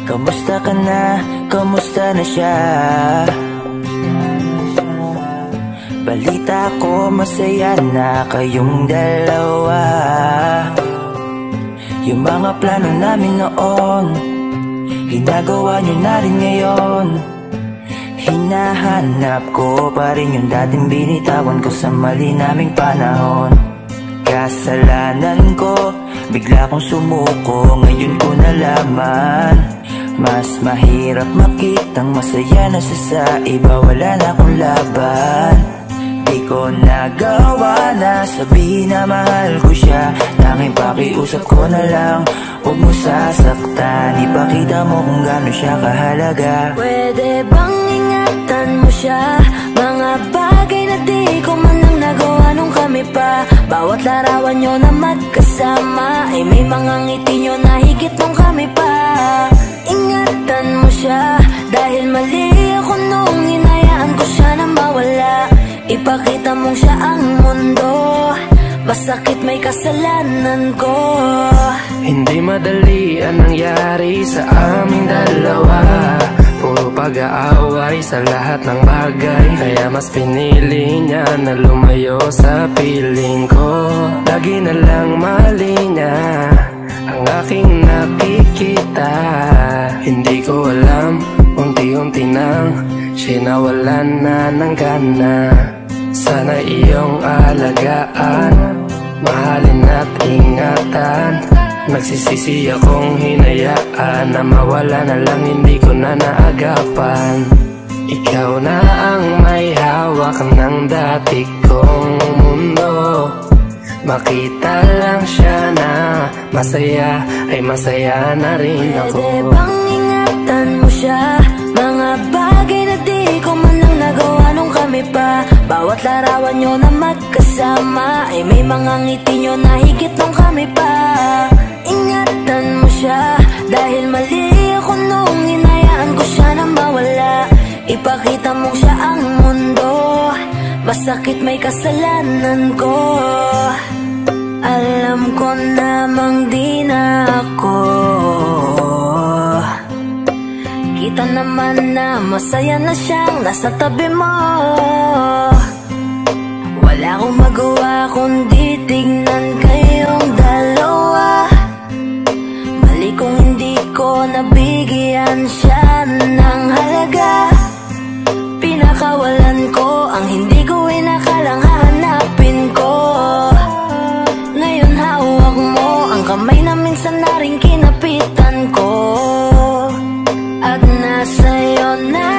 Kamusta ka na? Kamusta na siya? Balita ko masaya na kayong dalawa. Yung mga plano namin noon, ginagawa nyo na rin ngayon. Hinahanap ko pa rin yung dating binitawan ko sa mali naming panahon. Kasalanan ko, bigla kong sumuko, ngayon ko nalaman. Mas mahirap makitang masaya na siya sa iba, wala na akong laban. Di ko nagawa na sabihin na mahal ko siya. Tanging pakiusap ko na lang, huwag mo sasaktan. Ipakita mo kung gaano siya kahalaga. Pwede bang ingatan mo siya? Mga bagay na di ko man lang nagawa nung kami pa. Bawat larawan nyo na magkasama ay may mga ngiti nyo na higit nung kami pa. Ingatan mo siya, dahil mali ako nung hinayaan ko siya na mawala. Ipakita mong siya ang mundo, masakit may kasalanan ko. Hindi madali ang nangyari sa aming dalawa. Puro pag-aaway sa lahat ng bagay, kaya mas pinili niya na lumayo sa piling ko. Lagi na lang mali niya ang aking nakikita. Hindi ko alam, unti-unti nang siya nawalan na ng gana. Sana iyong alagaan, mahalin at ingatan. Nagsisisi akong hinayaan na mawala na lang, hindi ko na naagapan. Ikaw na ang may hawak ng dati kong mundo. Makita lang siya na masaya, ay masaya na rin ako. Pwede bang ingatan mo siya? Mga bagay na di ko man lang nagawa nung kami pa. Bawat larawan nyo na magkasama ay may mga ngiti nyo na higit nung kami pa. Ingatan mo siya, dahil mali ako nung hinayaan ko siya na mawala. Ipakita mong siya ang mundo, masakit may kasalanan ko. Alam ko namang di na ako. Kita naman na masaya na siyang nasa tabi mo. Wala akong magawa kundi tignan kayong dalawa. Mali kung hindi ko nabigyan siya ng halaga. Pinakawalan ko ang hindi ko inakalang hahanapin ko. Ngayon hawak mo ang kamay na minsan na rin kinapitan ko. At nasa'yo na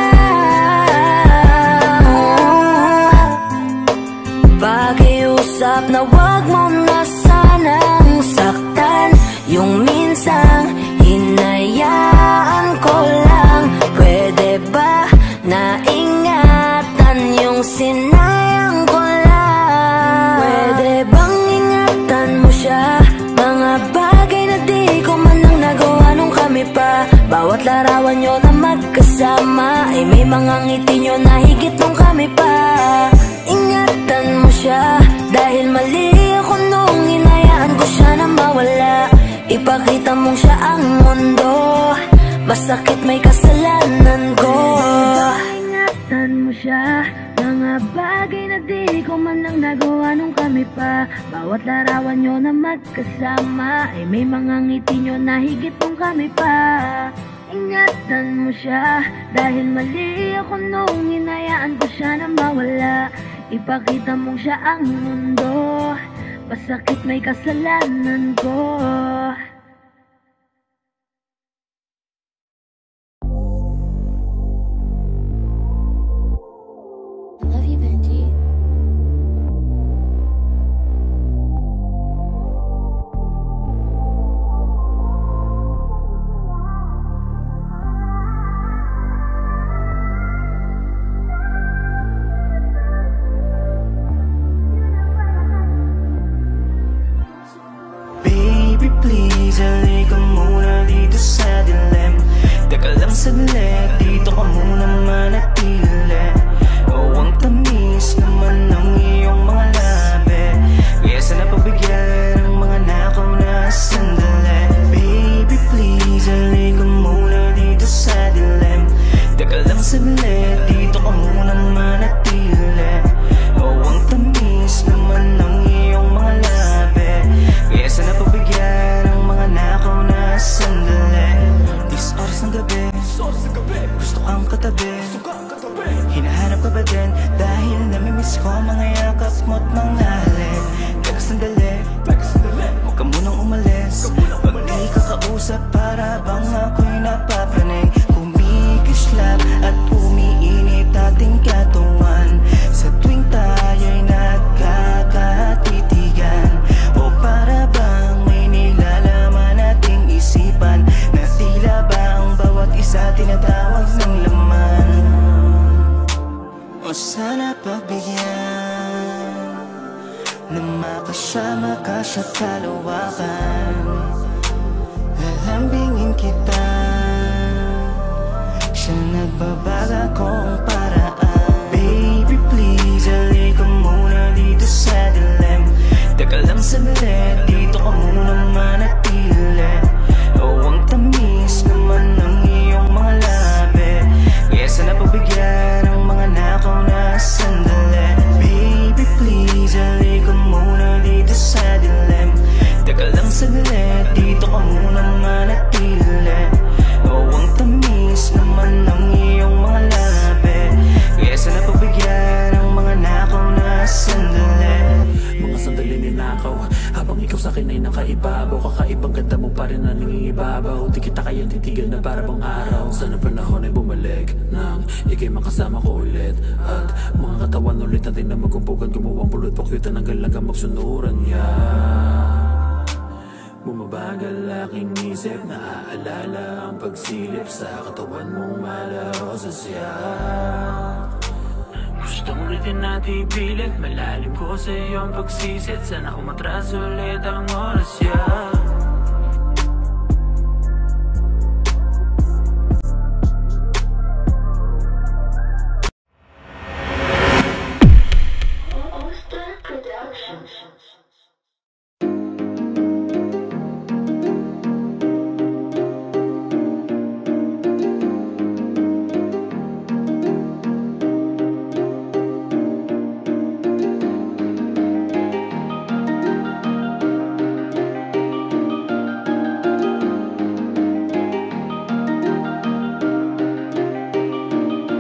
pakiusap na wag mo na sanang saktan. Yung minsang hinayaan ko lang. Pwede ba na ingatan yung sinayang ko lang? Pwede bang ingatan mo siya? Mga bagay na di ko man lang nagawa nung kami pa. Bawat larawan nyo na magkasama ay may mga ngiti nyo na higit nung kami pa. Ingatan mo siya, dahil mali ako nung hinayaan ko siya na mawala. Ipakita mong siya ang mundo, masakit may kasalanan ko. Ingatan mo siya, mga bagay na di ko man lang nagawa nung kami pa. Bawat larawan nyo na magkasama ay may mga ngiti nyo na higit nung kami pa. Ingatan mo siya, dahil mali ako nung hinayaan ko siya na mawala. Ipakita mong siya ang mundo, masakit may kasalanan ko. Please, halika muna dito sa dilim. Teka lang saglit, dito ka muna manatili. Oh, ang tamis naman ng iyong mga labi, kaya sana pabigyan ang mga nakaw na sandali. Baby, please, halika muna dito sa para bang ako'y napapraning. Kumikislap at umiinit ating katawan sa tuwing tayo'y nagkakatitigan. O para bang may nilalaman ating isipan na tila ba ang bawat isa tinatawag ng laman. O sana pagbigyan na makasama ka sa kalawakan. Lalambingin kita sa nagbabaga kong paraan. Baby please, halika muna dito sa dilim. Teka lang saglit, dito ka muna manatili. O ang tamis naman ng iyong mga labi, kaya sana pagbigyan ang mga nakaw na sandali. Baby please, halika muna dito sa dilim. Teka lang saglit, dito ka muna manatili. O ang tamis naman ng iyong mga labi, kaya sana pagbigyan ang mga nakaw na sandali. Mga sandali ninakaw, habang ikaw sa'kin ay nakaibabaw. Kakaibang ganda mo pa rin na nangingibabaw. Di kita kayang titigil na para bang araw. Sana panahon ay bumalik nang ika'y makasama ko ulit. At mga katawan ulit natin na magkumpugan. Gumawang pulot pakyutan hanggang lagang magsunuran niya. Bumabagal aking isip, naaalala ang pagsilip sa katawan mong malarosasya. Gustong ulitin natin pilit, malalim ko sa iyong pagsisit. Sana umatras ulit ang oras, yeah.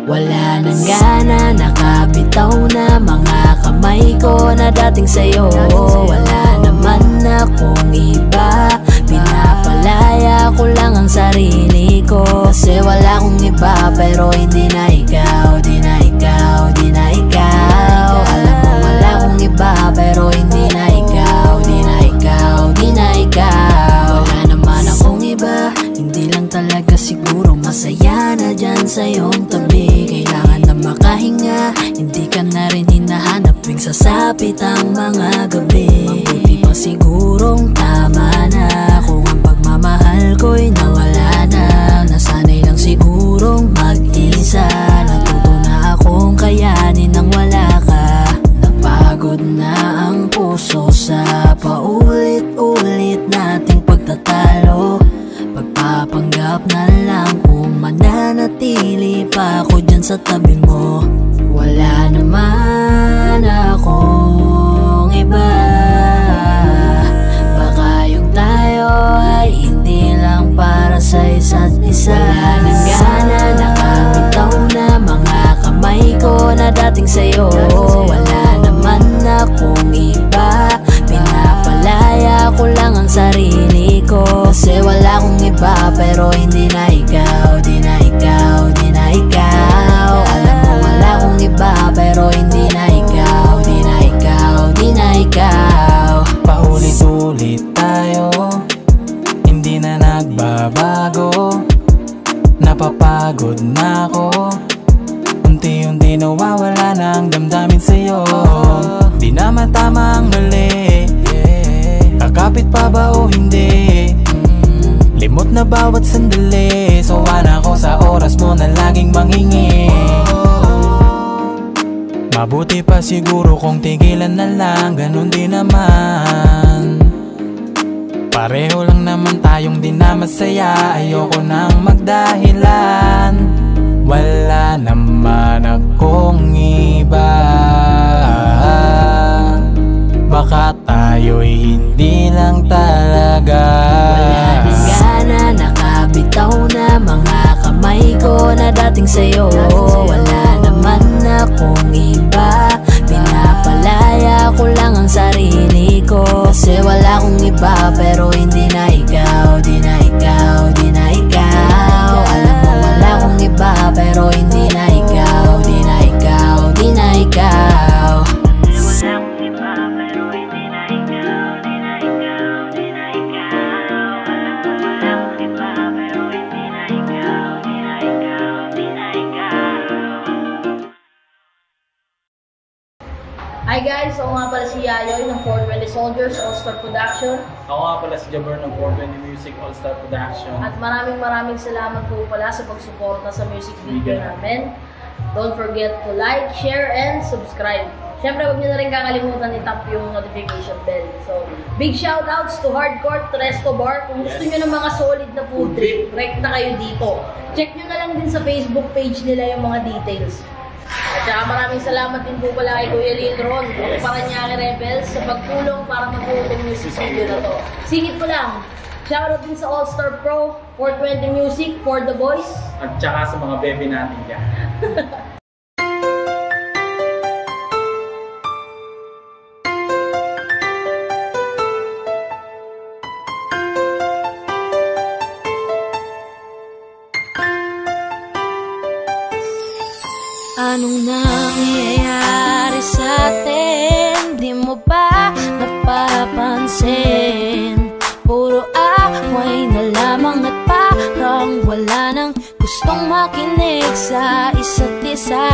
Wala nang gana, nakabitaw na mga kamay ko na dating sa'yo. Wala naman akong iba, pinapalaya ko lang ang sarili ko. Kasi wala akong iba, pero hindi na ikaw, di na ikaw, di na ikaw. Alam mo wala akong iba, pero hindi na ikaw, di na ikaw, di na ikaw. Wala naman akong iba, hindi lang talaga siguro masaya na dyan sa iyong tabi. Kailangan na makahinga, hindi ka na rin hinahanap tuwing sasapit ang mga gabi. Mabuti pa sigurong tama na kung ang pagmamahal ko'y nawala na. Nasanay lang sigurong mag-isa, natuto na akong kayanin nang wala ka. Napagod na ang puso sa paulit-ulit nating pagtatalo. Pagpapanggap na lang kung mananatili pa ako dyan sa tabi mo. Wala naman akong iba, baka yung tayo ay hindi lang para sa isa't isa. Wala nang gana, nakabitaw na mga kamay ko na dating sa'yo. Wala naman akong iba, pinapalaya ko lang ang sarili ko. Kasi wala akong iba, pero hindi na ikaw, di na ikaw, di na ikaw. Alam mo wala akong iba, pero hindi na ikaw, di na ikaw, di na ikaw. Paulit-ulit tayo, hindi na nagbabago. Napapagod na ako, unti-unti nawawala na ang damdamin sa'yo. Di naman tama ang mali, kakapit pa ba o hindi? Limot na bawat sandali, sawa na ako sa oras mo na laging manghingi. Mabuti pa siguro kung tigilan na lang, ganun din naman. Pareho lang naman tayong di na masaya, ayoko nang magdahilan. Wala naman akong iba, baka tayo'y hindi lang talaga. Wala nang gana, nakabitaw na mga kamay ko na dating sa'yo. Wala naman akong iba, pinapalaya ko lang ang sarili ko. Kasi wala akong iba, pero hindi na ikaw, di na ikaw, Hi guys, ako nga pala si Yayoy ng 420 Soldiers All-Star Production. Ako nga pala si Jabber ng 420 Music All-Star Production. At maraming salamat po pala sa pagsuporta sa music video namin. Don't forget to like, share, and subscribe. Siyempre, huwag nyo na rin kakalimutan i-tap yung notification bell. So, big shoutouts to Hardcore, to Resto Bar. Kung gusto nyo ng mga solid na food trip, direct na kayo dito. Check nyo na lang din sa Facebook page nila yung mga details. At saka maraming salamat din po pala kay Kuya Litron, ang Paranaque Rebels, sa pagtulong para mabuo yung music video na to. Singit ko lang, shoutout din sa All-Star Pro, 420 Music, for the boys. At saka sa mga bebe natin dyan. Anong nangyayari sa atin? Di mo ba napapansin? Puro away na lamang at parang wala nang gustong makinig sa isa't isa.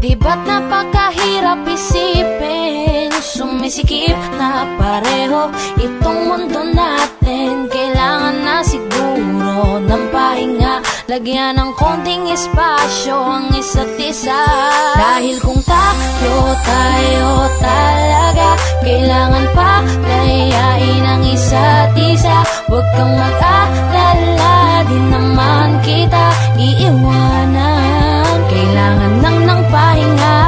Di ba't napakahirap isipin? Sumisikip na pareho itong mundo natin. Kailangan na siguro ng pahinga, lagyan ng konting espasyo ang isa't isa. Dahil kung tayo talaga, kailangan pa layain ang isa't isa. Huwag kang mag-alala, di naman kita iiwanan. Kailangan ng pahinga,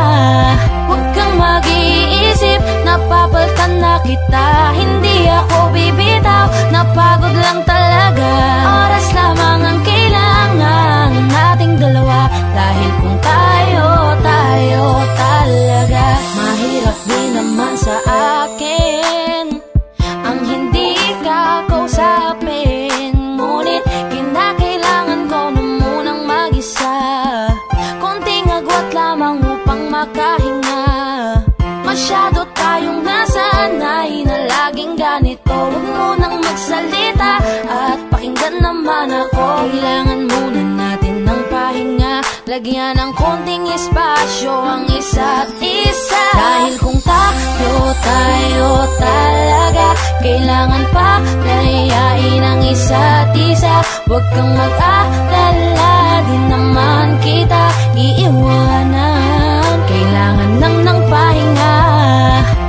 huwag kang mag-iisip, napapaltan na kita. Hindi ako bibitaw, napagod lang talaga. Oras lamang ang kailangan nating dalawa. Dahil kung tayo talaga, mahirap din naman sa akin ang hindi ka kausapin. Ngunit kinakailangan ko na munang mag-isa, konting agwat lamang upang makahinga. Masyado tayong nasanay na laging ganito. Huwag munang magsalita at pakinggan naman ako. Kailangan muna natin ng pahinga, lagyan ng konting espasyo ang isa't isa. Dahil kung tayo talaga, kailangan pa layain ang isa't isa. Huwag kang mag-alala, di naman kita iiwanan. Kailangan ng pahinga,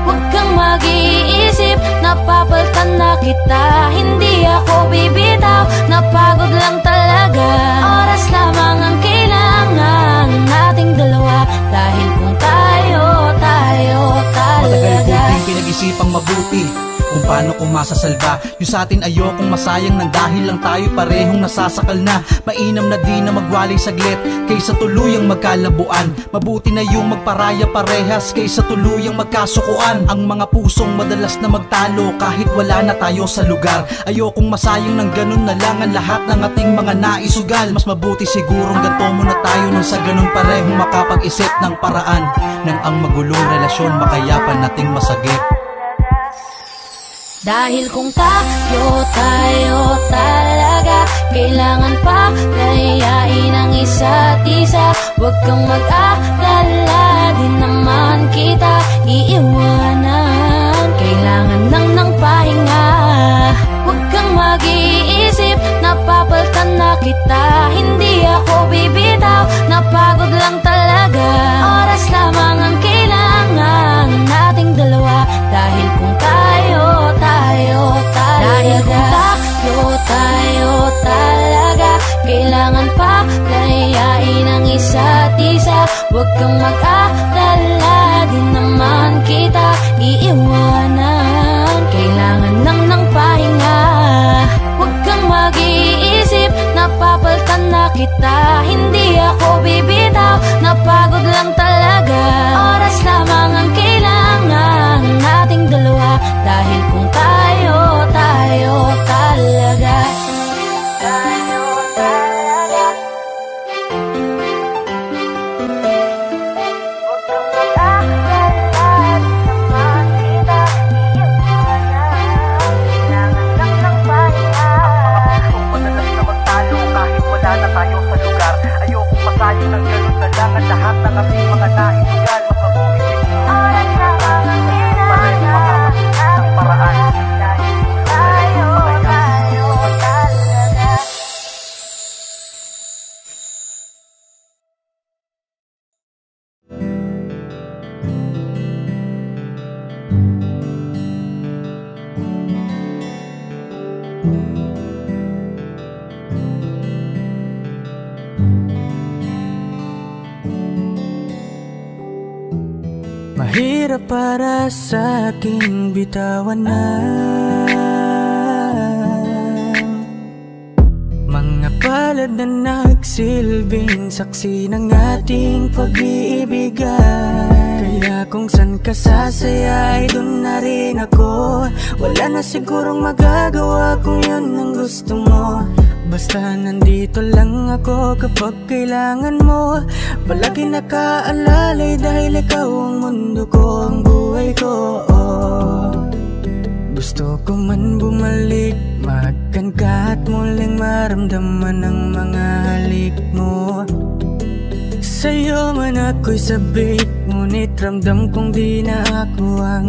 huwag kang mag-iisip, napapaltan na kita. Hindi ako bibitaw, napagod lang talaga. Oras lamang ang kailangan nating dalawa. Dahil kung tayo talaga. Matagal ko din pinag-isipang mabuti kung paano ko masasalba yung sa atin. Ayokong masayang nang dahil lang tayo parehong nasasakal na. Mainam na di na magwalay saglit kaysa tuluyang magkalabuan. Mabuti na yung magparaya parehas kaysa tuluyang magkasukuan. Ang mga pusong madalas na magtalo kahit wala na tayo sa lugar. Ayokong masayang ng ganun na lang ang lahat ng ating mga naisugal. Mas mabuti sigurong ganto muna tayo nang sa ganun parehong makapag-isip ng paraan nang ang magulong relasyon makayapan nating masagip. Dahil kung tayo talaga, kailangan pa layain ang isa't isa. Huwag kang mag-alala, di naman kita iiwanan. Kailangan ng pahinga, huwag kang mag-iisip, napapaltan na kita. Hindi ako bibitaw, napagod lang talaga. Oras lamang ang kailangan nating dalawa. Dahil kung tayo talaga, dahil kung tayo talaga, kailangan pa layain ang isa't isa. Huwag kang mag-alala, di naman kita iiwanan. Kailangan ng pahinga, huwag kang mag-iisip, napapaltan na kita. Hindi Mahirap para sa aking bitawan na mga palad na nagsilbing saksi ng ating pag-iibigan. Kaya kung san ka sasaya ay dun na rin ako. Wala na sigurong magagawa kung yun ang gusto mo. Basta nandito lang ako kapag kailangan mo. Palagi nakaalalay dahil ikaw ang mundo ko, ang buhay ko. Gusto ko man bumalik, makan ka at muling maramdaman ang mga halik mo. Sa'yo man ako'y sabik, ngunit ramdam kong di na ako ang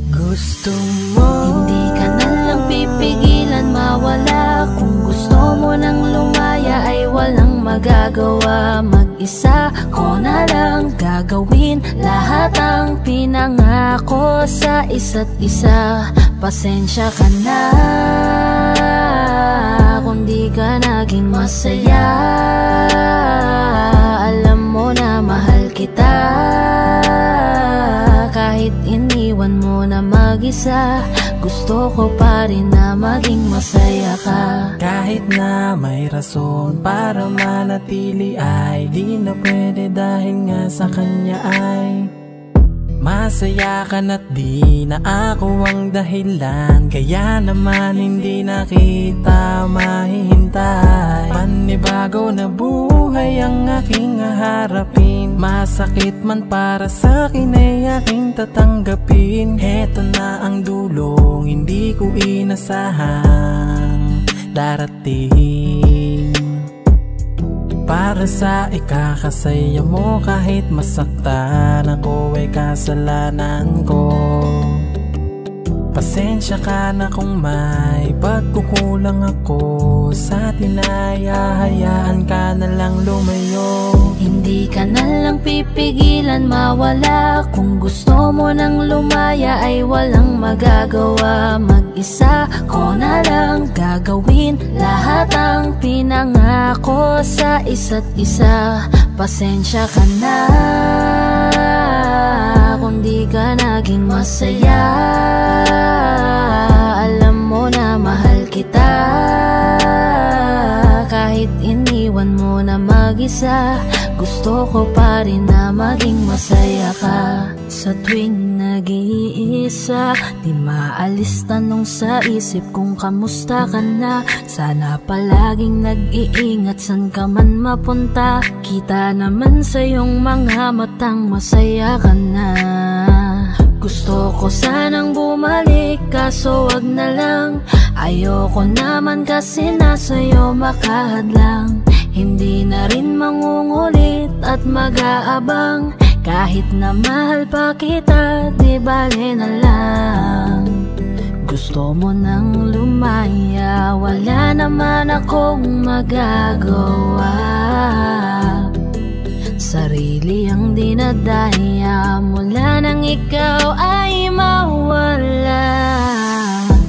gusto mo. Hindi ka na lang pipigilan mawala. Kung gusto mo nang lumaya ay walang magagawa. Mag-isa ko na lang gagawin lahat ang pinangako sa isa't isa. Pasensya ka na kung di ka naging masaya. Alam mo na mahal kita. Kahit iniwan mo na mag-isa, gusto ko pa rin na maging masaya ka. Kahit na may rason para manatili ay di na pwede dahil nga sa kanya ay masaya ka na't di na ako ang dahilan. Kaya naman hindi na kita mahihintay. Panibago na buhay ang aking haharapin. Masakit man para sa'kin ay aking tatanggapin. Heto na ang dulong hindi ko inasahang darating. Para sa ikakasaya mo kahit masaktan ako ay kasalanan ko. Pasensya ka na kung may pagkukulang ako sa tinaya. Hayaan ka na lang lumayo. Hindi ka na lang pipigilan mawala. Kung gusto mo nang lumaya ay walang magagawa. Mag-isa ko na lang gagawin lahat ang pinangako sa isa't isa. Pasensya ka na kung di ka naging masaya. Alam mo na mahal kita. Kahit iniwan mo na mag-isa, gusto ko pa rin na maging masaya ka. Sa tuwing nag-iisa, di maalis tanong sa isip kung kamusta ka na. Sana palaging nag-iingat san ka man mapunta. Kita naman sa iyong mga matang masaya ka na. Gusto ko sanang bumalik kaso wag na lang. Ayoko naman kasi nasa'yo makahadlang. Hindi na rin mangungulit at mag-aabang. Kahit na mahal pa kita, di bale na lang. Gusto mo nang lumaya, wala naman akong magagawa. Sarili ang dinadaya, mula nang ikaw ay mawala.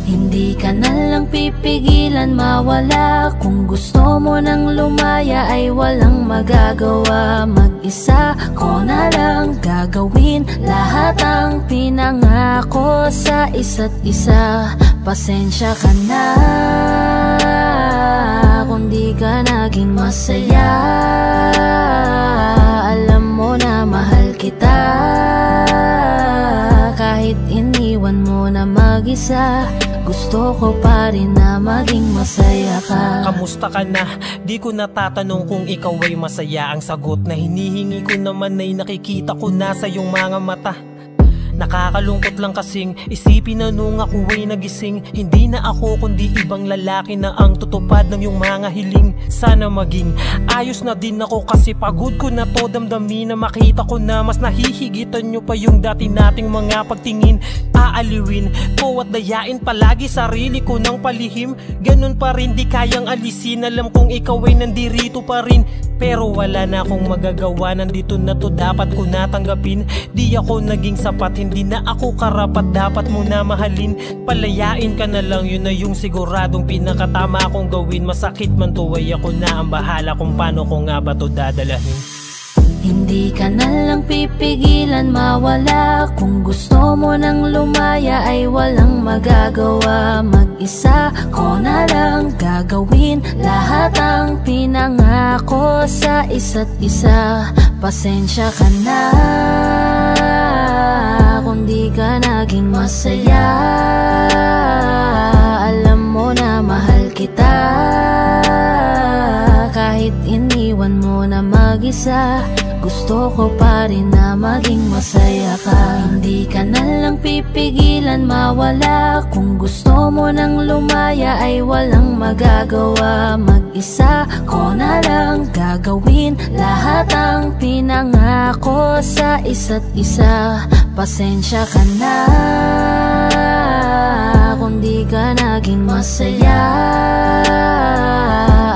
Hindi ka na lang pipigilan mawala. Kung gusto mo nang lumaya ay walang magagawa. Mag-isa ko na lang gagawin lahat ang pinangako sa isa't isa. Pasensya ka na kung di ka naging masaya. Alam mo na mahal kita. Kahit iniwan mo na mag-isa, gusto ko pa rin na maging masaya ka. Kamusta ka na? Di ko natatanong kung ikaw ay masaya. Ang sagot na hinihingi ko naman ay nakikita ko na sa iyong mga mata. Nakakalungkot lang kasing isipin na nung ako ay nagising, hindi na ako kundi ibang lalaki na ang tutupad ng iyong mga hiling. Sana maging ayos na din ako kasi pagod ko na to damdamin na makita ko na mas nahihigitan nyo pa yung dati nating mga pagtingin. aaliwin ko at dayain palagi sarili ko ng palihim. Ganun pa rin di kayang alisin, alam kong ikaw ay nandirito pa rin. Pero wala na akong magagawa, nandito na to, dapat ko natanggapin. Di ako naging sapat, hindi na ako karapat, dapat mo na mahalin. Palayain ka na lang, yun na yung siguradong pinakatama kong gawin. Masakit man to ay ako na ang bahala kung paano ko nga ba to dadalahin. Hindi ka na lang pipigilan mawala. Kung gusto mo nang lumaya ay walang magagawa. Mag-isa ko na lang gagawin lahat ang pinangako sa isa't isa. Pasensya ka na kung di ka naging masaya. Alam mo na mahal kita, kahit iniwan mo na mag-isa. Gusto ko pa rin na maging masaya ka. Hindi ka na lang pipigilan mawala. Kung gusto mo nang lumaya ay walang magagawa. Mag-isa ko na lang gagawin lahat ang pinangako sa isa't isa. Pasensya ka na kung di ka naging masaya.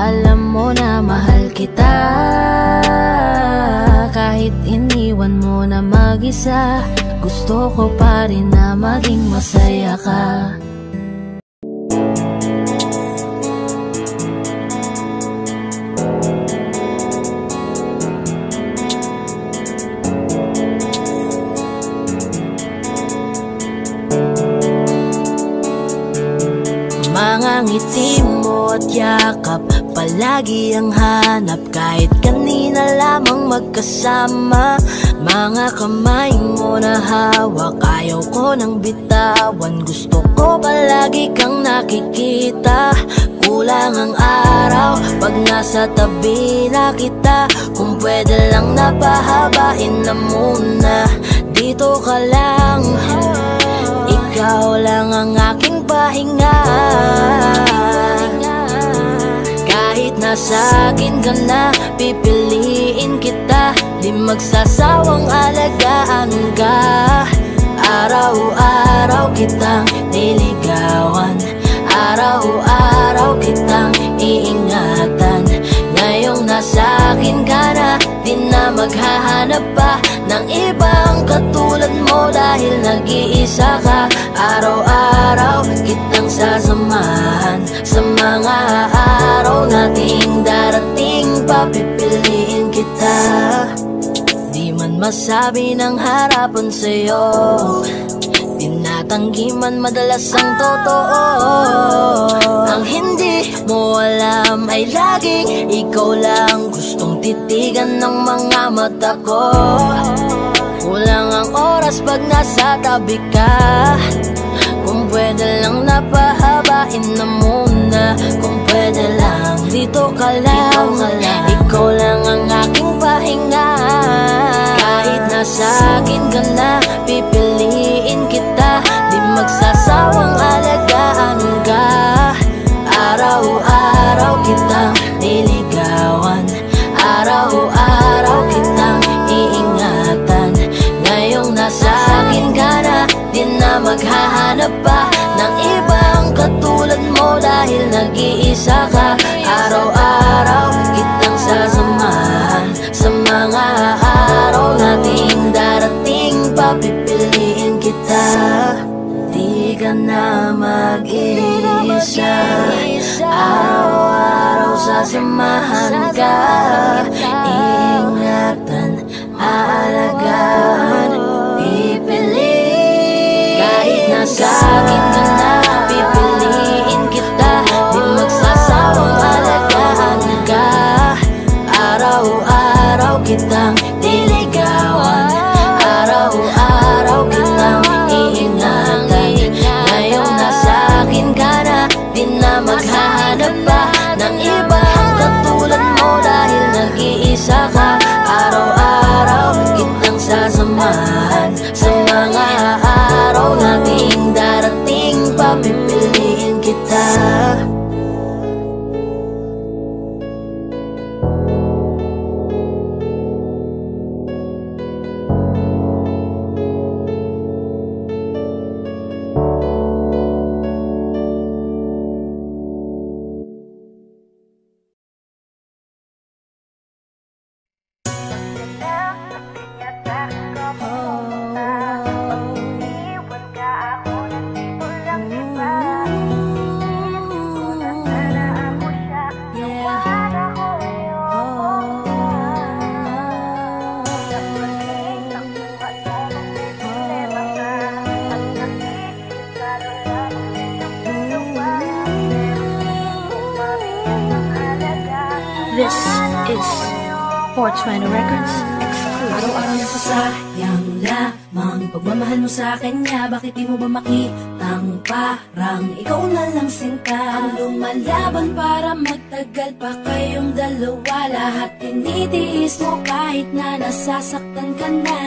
Alam mo na mahal kita, kahit iniwan mo na mag-isa. Gusto ko pa rin na maging masaya ka. Mga ngiti mo at yakap palagi ang hanap, kahit kanina lamang magkasama. Mga kamay mo na hawak, ayaw ko nang bitawan. Gusto ko palagi kang nakikita. Kulang ang araw pag nasa tabi na kita. Kung pwede lang napahabain na muna. Dito ka lang, ikaw lang ang aking pahinga. Kahit nasa akin ka na, pipiliin kita. Di magsasawang alagaan ka. Araw-araw kitang niligawan, araw-araw kitang iingatan. Ngayong nasa akin ka na, di na maghahanap pa ng ibang katulad mo. Dahil nag-iisa ka, araw-araw kitang sasamahan. Sa mga araw nating darating, papipiliin kita. Di man masabi ng harapan sa'yo, tinatanggi man madalas ang totoo. Ang hindi mo alam ay laging ikaw lang gustong titigan ng mga mata ko. Kulang ang oras pag nasa tabi ka. Kung pwede lang napahabain na muna. Kung pwede lang dito ka lang, ikaw lang ang aking pahinga. Kahit nasa akin ka na, pipiliin kita. Di magsasawang alagaan ka. Araw-araw kitang niligawan, araw-araw kitang iingatan. Ngayong nasa akin ka na, di na maghahanap pa ng ibang katulad mo. Dahil nag-iisa ka, araw-araw kitang sasamahan. Sa mga araw nating darating, papipiliin kita. Di ka na mag-iisa, araw-araw sasamahan ka. Ingatan, aalagaan, pipiliin. Kahit nasa akin ka na, pipiliin kita. Di magsasawang alagaan ka. Araw-araw kitang niligawan, araw-araw kitang iingatan. Ngayong nasa akin ka na, di na maghahanap pa ng ibang katulad mo. Dahil nag-iisa ka, araw-araw kitang sasamahan. Sa mga araw nating darating, Sports Rhino Records exclusive. Araw-araw nasasayang lamang pagmamahal mo sa kanya. Bakit di mo ba makitang parang ikaw na lang sinta ang lumalaban para magtagal pa kayong dalawa? Lahat tinitiis mo kahit na nasasaktan ka na.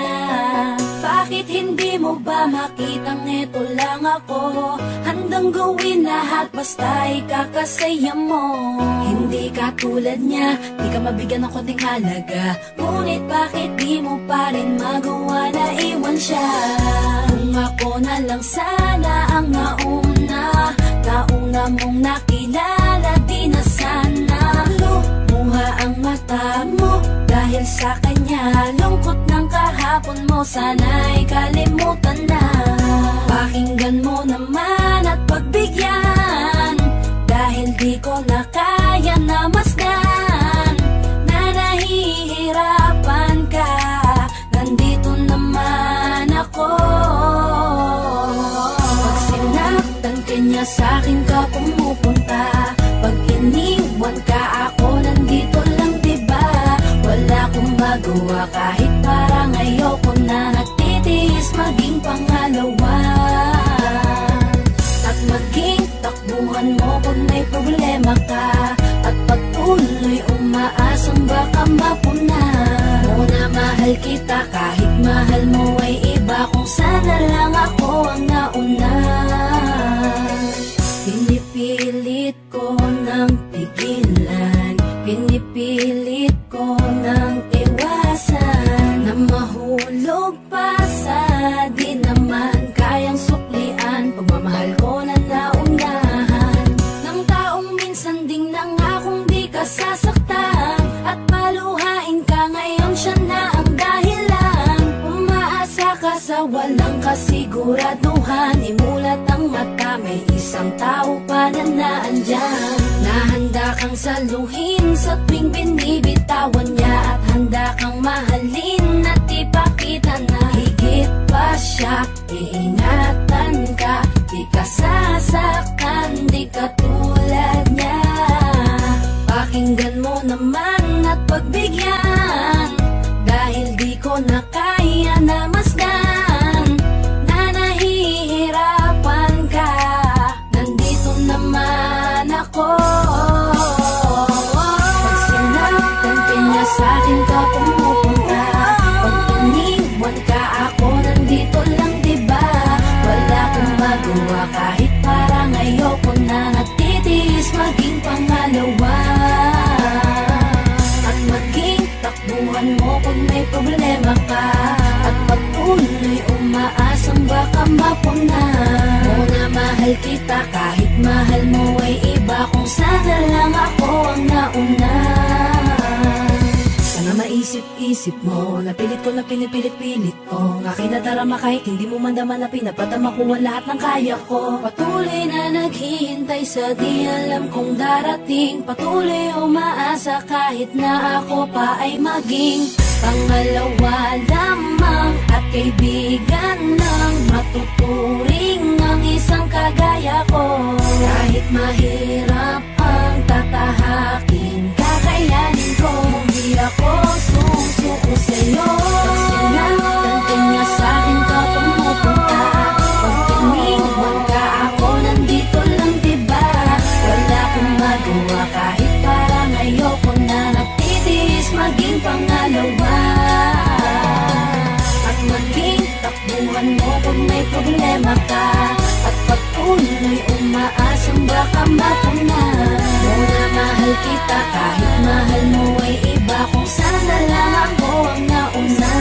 Bakit hindi mo ba makitang eto lang ako? Handang gawin lahat basta ikakasaya mo. Hindi ka tulad niya, di ka mabigyan ng konting halaga. Ngunit bakit di mo pa rin magawa na iwan siya? Kung ako na lang sana ang nauna mong nakilala, di na sana lumuha ang mata mo dahil sa kanya. Lungkot ng kahapon mo, sana'y kalimutan na. Pakinggan mo naman at pagbigyan, dahil di ko na kaya na masdan na nahihirapan ka. Nandito naman ako. Pag sinaktan ka niya, sa'kin ka pumupunta. Pag iniwan ka, ako nandito lang, diba? Wala akong magawa kahit parang ayoko na. Nagtitiis maging pangalawa at maging takbuhan mo pag may problema ka. At pagtuloy umaasang baka mapuna. Muna mahal kita kahit mahal mo ay iba. Kung sana lang ako ang nauna. Pinipilit ko ng pigilan, pinipilit ko ng iwasan, na mahulog pa sa di naman kayang suklian. Pagmamahal ko na naunahan ng taong minsan ding nangakong di ka sasaktan. At paluhain ka ngayon, siya na ang dahilan. Umaasa ka sa walang kasiguraduhan. Imulat ang mata, may isang tao pa na naandyan. Nahanda kang saluhin sa tuwing binibitawan niya. At handa kang mahalin at ipakita na higit pa siya. Iingatan ka, di ka sasaktan, di ka tulad niya. Pakinggan mo naman at pagbigyan, dahil di ko na kaya na masdan na nahihirapan ka. Nandito naman ako. Pag sinaktan ka niya, sa'kin ka pumupunta. Pag iniwan ka, ako nandito lang, diba? Wala akong magawa kahit parang ayoko na. Nagtitiis maging pangalawa at maging takbuhan mo pag may problema ka. At pagtuloy umaasang baka mapuna. Muna mahal kita kahit mahal mo ay iba. Kung sana lang ako ang nauna. Sana maisip-isip mo, napilit ko na pinipilit-pilit ko. Nga kinadarama kahit hindi mo mandama na pinapadama ko ang lahat ng kaya ko. Patuloy na naghihintay sa di alam kong darating. Patuloy umaasa kahit na ako pa ay maging pangalawa lamang at kaibigan ng matuturing ang isang kagaya ko. Kahit mahirap ang tatahakin, kakayanin ko. Hindi ako susuko sa'yo. Pag sinaktan ka niya, sa'kin ka pumupunta. Pag iniwan ka, ako nandito lang, diba? Wala akong magawa kahit parang ayoko na. Nagtitiis maging pangalawa at maging takbuhan mo pag may problema ka. At pagtuloy umaasang baka mapuna. Muna mahal kita kahit mahal mo ay iba. Kung sana lang ako ang nauna.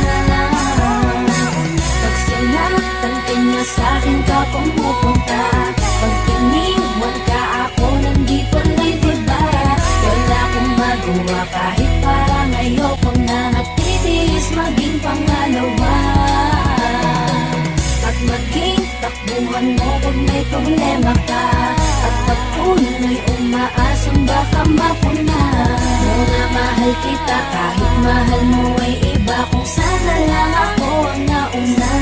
Pag sinaktan ka niya, sa'kin ka pumupunta. Pag iniwan ka, ako nandito lang, diba? Wala akong magawa kahit parang ayoko na. Nagtitiis maging pangalawa at maging takbuhan mo pag may problema ka. At pagtuloy umaasang baka mapuna. Muna mahal kita kahit mahal mo ay iba. Kung sana lang ako ang nauna.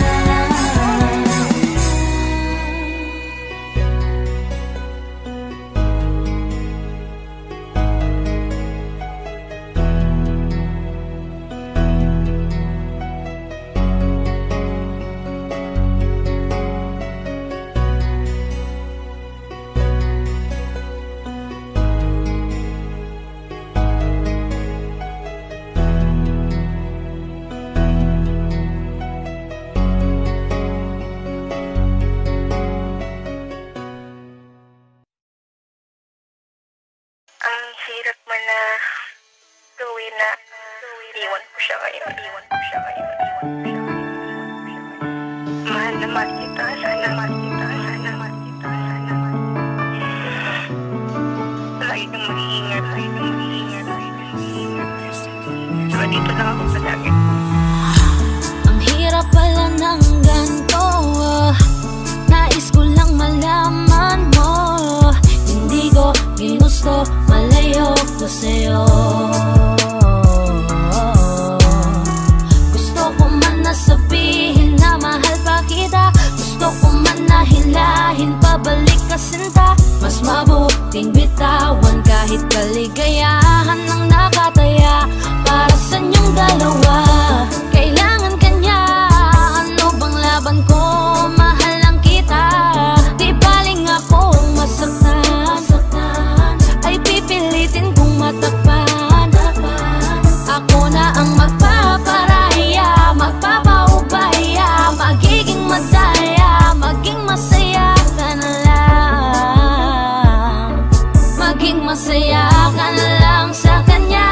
mahal kita, sana mahal kita, sana mahal kita, sana mahal kita. Lagi kang mag-iingat, lagi kang mag-iingat, lagi kang mag-iingat. Saka dito lang ako sa langit. Ang hirap pala ng ganito, nais ko lang malaman mo. Hindi ko ginusto, malayo ko sa'yo. Gusto ko man na sabihin na mahal pa kita, gusto ko man na hilahin pabalik ka sinta. Mas mabuting bitawan kahit kaligayahan ang nakataya para sa inyong dalawa. Kailangan kanya, ano bang laban ko? Mahal lang kita, di baling akong masaktan, ay pipilitin kong matakpan. Ako na ang magpaparaya, magpapaubaya, magiging madaya, maging masaya ka na lang, maging masaya ka na lang sa kanya.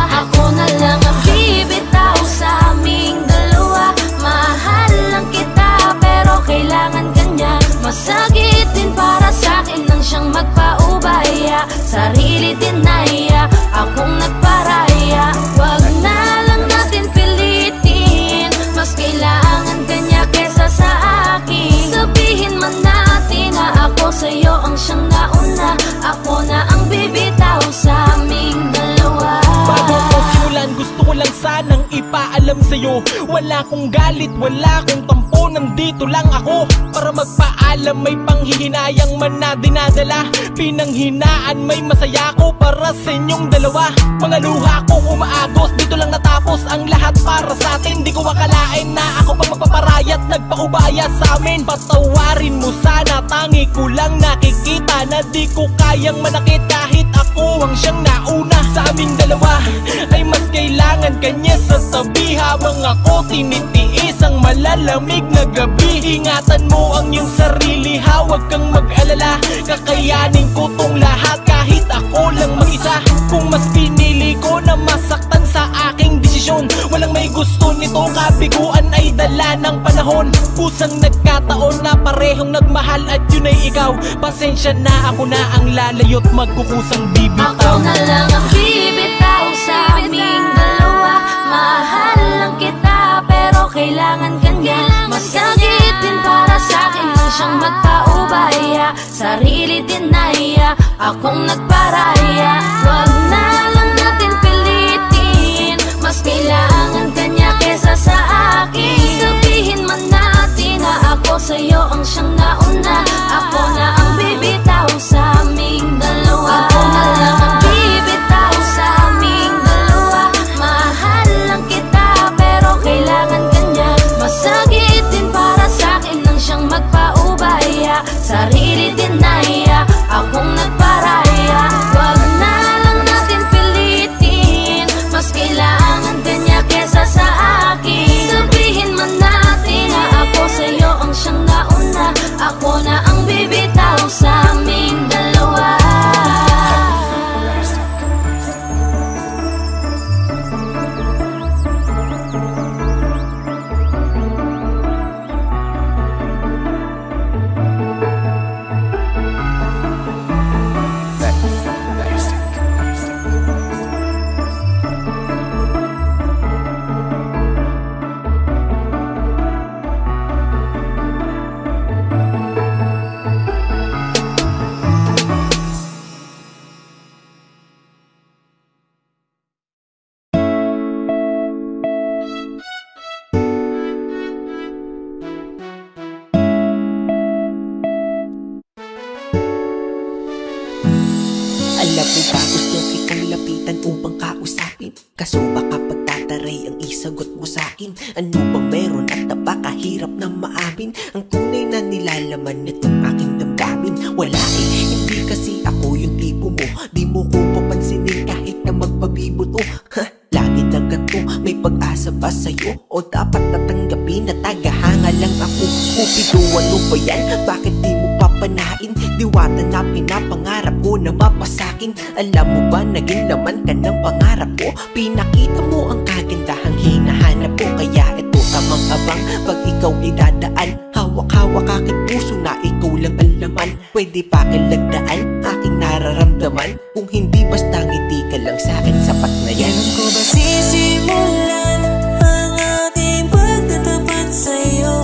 Ako na lang ang bibitaw sa aming dalawa. Mahal lang kita pero kailangan kanya. Masakit din para sa'kin nang siyang magpaubaya. Sarili dinaya, akong nagparaya. Wag na lang natin pilitin, mas kailangan kanya kesa sa akin. Sabihin man natin na ako sa'yo ang siyang nauna. Ako na ang bibitaw sa aming dalawa. Bago ko simulan, gusto ko lang sanang ipaalam sa'yo, wala kong galit, wala kong tampo, nandito lang ako para magpaalam. May panghihinayang man na dinadala, pinanghinaan may masaya ko para sa inyong dalawa. Mga luha kong umaagos, dito lang natapos ang lahat para sa atin. Di ko akalain na ako pang magpaparayat, nagpaubaya sa amin. Patawarin mo sana, tangi ko lang nakikita na di ko kayang manakit kahit ako ang siyang nauna. Sa aming dalawa ay mas kailangan kanya sa tabi, habang ako tinitiis ang malalamig na gabi. Ingatan mo ang iyong sarili, huwag kang mag-alala, kakayanin ko tong lahat kahit ako lang mag-isa. Kung mas pinili ko na masaktan sa aking desisyon, walang may gusto nito, kabiguan ay dala ng panahon. Kusang nagkataon na parehong nagmahal at yun ay ikaw. Pasensya na, ako na ang lalayo't magkukusang bibitaw. Ako na lang ang bibitaw sa aming dalawa. Mahal lang kita pero kailangan kanya. Masakit din para sa'kin nang siyang magpaubaya. Sarili dinaya, akong nagparaya. Wag na lang natin pilitin, mas kailangan kanya kesa sa akin. Sabihin man natin na ako sa'yo ang siyang nauna. Ako na ang bibitaw sa aming dalawa. Ako na lang ang bibitaw sa aming dalawa. Mahal lang kita pero kailangan kanya. Masakit din para sa'kin nang siyang magpaubaya. Sarili dinaya, akong nagparaya. Wag na lang natin pilitin, mas kailangan kanya kesa sa akin. Sabihin man natin na ako sa'yo ang siyang nauna. Ako na ang bibitaw sa aming dalawa. Alam mo ba, gusto kitang lapitan upang kausapin, kaso baka pagtataray ang isagot mo sa'kin. Ano bang meron at napakahirap na maamin ang tunay na nilalaman nitong aking damdamin? Wala eh, hindi kasi ako yung tipo mo, di mo ko papansinin kahit na magpabibuto. Lagi na ganito, may pag-asa ba sa'yo? O dapat natanggapin na tagahanga lang ako? Cupido, ano ba yan? Bakit di mo papanain? Diwata na pinapangarap ko na mapasakin. Alam mo ba, naging laman ka ng pangarap ko. Pinakita mo ang kagandahang hinahanap ko. Kaya ito tamang abang, pag ikaw ay dadaan, hawak Hawak-hawak aking puso na ikaw lang ang laman. Pwede pa ilagdaan aking nararamdaman. Kung hindi basta ngiti ka lang sa'kin, sapat na yan. Kailan ko ba sisimulan ang ating pagtatapat sa'yo?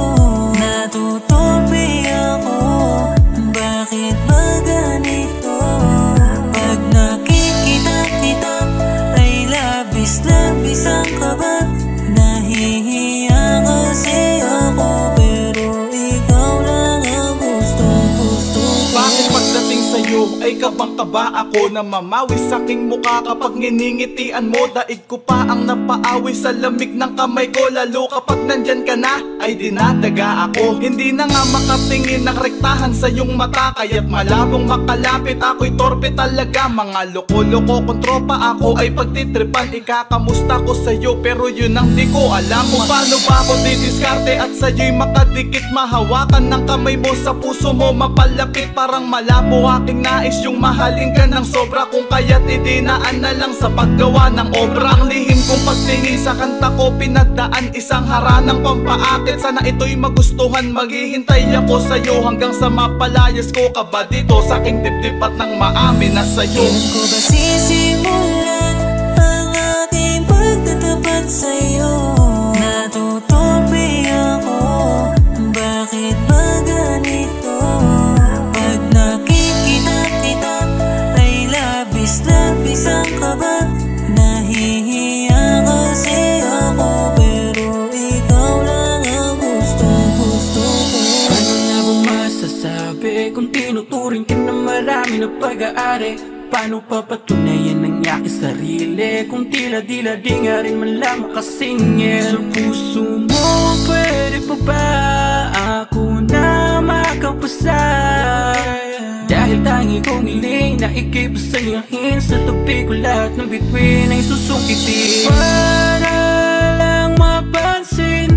Natutupi ako, bakit ba ganito? Pag nakikita kita ay labis-labis ang kaba. Nahihiya kasi ako, pero ikaw lang ang gusto-gusto ko. Bakit pagdating sa'yo ay kabang-kaba ako na mamawi sa'king mukha kapag nginingitian mo? Daig ko pa ang napaawi sa lamig ng kamay ko, lalo kapag nandyan ka na ay dinadaga ako. Hindi na nga makatingin ng rektahan sa iyong mata, kaya't malabong makalapit ako'y torpe talaga. Mga loko-loko kong tropa ako ay pagtitripan, ikakamusta ko sa'yo pero yun ang di ko alam. Kung paano ba ako didiskarte at sa'yo'y makadikit, mahawakan ng kamay mo sa puso mo mapalapit. Parang malabo aking nais yung mahalin ka ng sobra, kung kaya't idinaan na lang sa paggawa ng obra. Ang lihim kong pagtingin sa kanta ko pinagdaan, isang haranang pampaakit. Sana ito'y magustuhan, maghihintay ako sa'yo hanggang sa mapalayas ko ka ba dito sa aking dibdib at nang maamin na sa'yo. Kailan ko ba sisimulan ang ating pagtatapat sa'yo? Natutupi ako, bakit ba ganito? Pag nakikita kita ay labis-labis ang kaba. Nahihiya kasi ako, pero ikaw lang ang gusto-gusto ko. Ano na bang masasabi kung tinuturing ka na marami na pag-aari? Paano papatunayan ang aking sarili kung tila-dila di nga rin man lang makasingil? Sa puso mo, pwede pa ba ako na makapasa? Dahil tangi kong hiling na ika'y pasayahin, sa tabi ko lahat ng bituin ay susungkitin. Para lang mapansin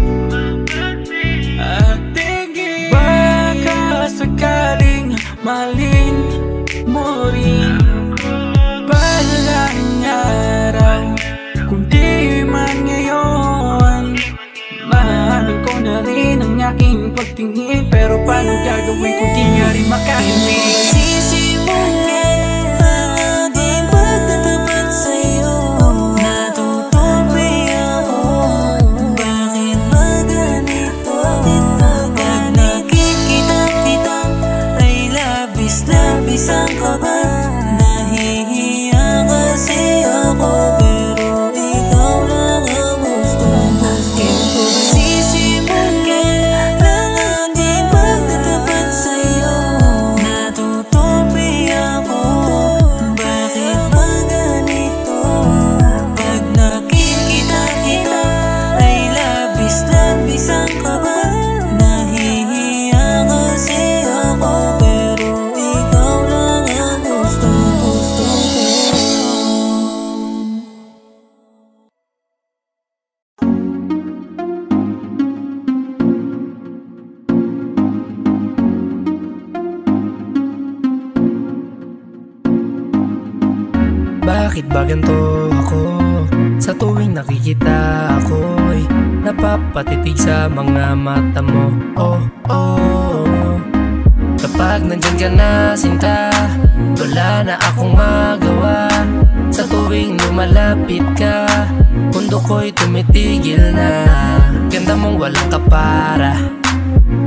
at tingin, baka sakaling mahalin mo rin. Balang araw, kundi man ngayon, mahalin ko na rin ang aking pagtingin. Pero paano gagawin kung di nga rin makahimik? Sisimulan ang ating pagtatapat sa'yo. Natutupi ako, bakit ba ganito? Pag nakikita kita ay labis-labis ang kaba. Nahihiya kasi ako, pero ikaw lang ang gusto-gusto ko. Sisimulan ang ating pagtatapat sa'yo. Natutupi ako, bakit ba ganito? Pag nakikita kita ay labis-labis ang kaba. Nahihiya kasi ako, pero ikaw lang ang gusto-gusto ko. Bakit ba ganito ako? Sa tuwing nakikita ako'y napapatitig sa mga mata mo. Oh, oh. Kapag nandyan ka na, sinta, wala na akong magawa. Sa tuwing lumalapit ka, mundo ko'y tumitigil na. Ganda mong walang kapara,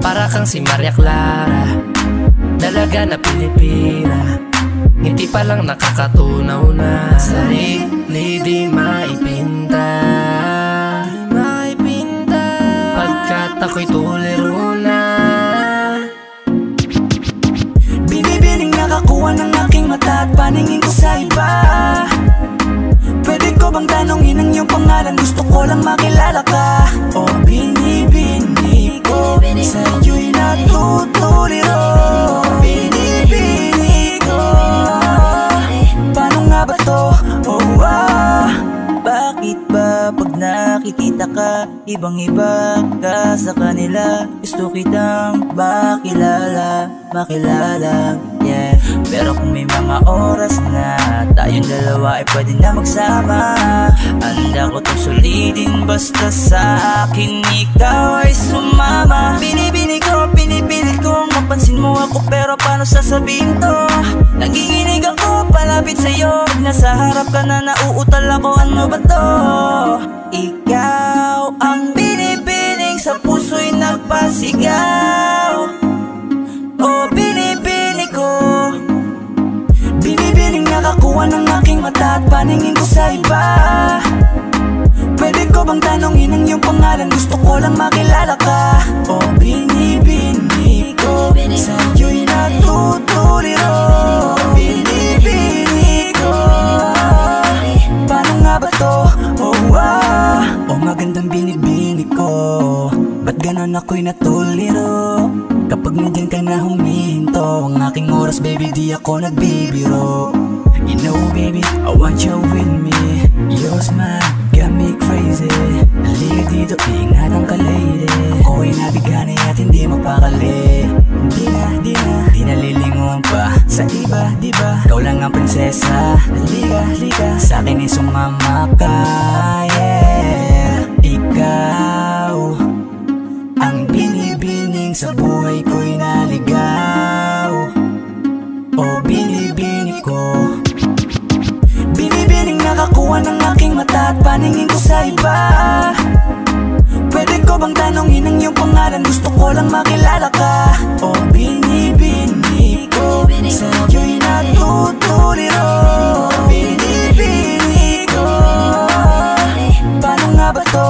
para kang si Maria Clara, dalaga na Pilipina. Ngiti pa lang nakakatunaw na, sarili di maipinta. Pagkat ako'y tuliro na. Binibining nakakuha ng aking mata at paningin ko sa iba. Pwede ko bang tanongin ang iyong pangalan? Gusto ko lang makilala ka. O binibini ko, sa iyo'y natutuliro. Binibini ko, paano nga ba to? Oh, bakit ba pag nakikita ka, ibang-iba ka sa kanila? Gusto kitang makilala, yeah. Pero kung may mga oras na tayong dalawa ay pwede na magsama, handa ko to sulitin basta sa akin ikaw ay sumama. Binibini ko, pinipilit kong mapansin mo ako, pero paano sasabihin to? Nanginginig ako palapit sa'yo, pag nasa harap ka na nauutal ako, ano ba to? Ikaw ang binibining sa puso'y nagpasigaw. O binibini ko, binibining nakakuha ng aking mata at paningin ko sa iba. Pwede ko bang tanongin ang iyong pangalan? Gusto ko lang makilala ka. O binibini ko, sa'yo'y natutuliro. Binibini ko, paano nga ba to? O magandang binibini ko, ba't ganon ako'y natuliro? Kapag nandyan ka na huminto, ang aking oras baby di ako nagbibiro. You know baby, I want you with me. Your smile got me crazy. Halika dito, iingatan ka lady. Ako'y nabigani at hindi mapakali. Di na lilingon pa sa iba, diba? Ikaw lang ang prinsesa. Halika, sa'kin ay sumama ka, yeah. Ikaw ang binibining sa buhay ko'y naligaw. O binibini ko, binibining nakakuha ng aking mata at paningin ko sa iba. Pwede ko bang tanongin ang iyong pangalan? Gusto ko lang makilala ka. O binibini ko, sa'yo'y natutuliro. Binibini ko, paano nga ba to?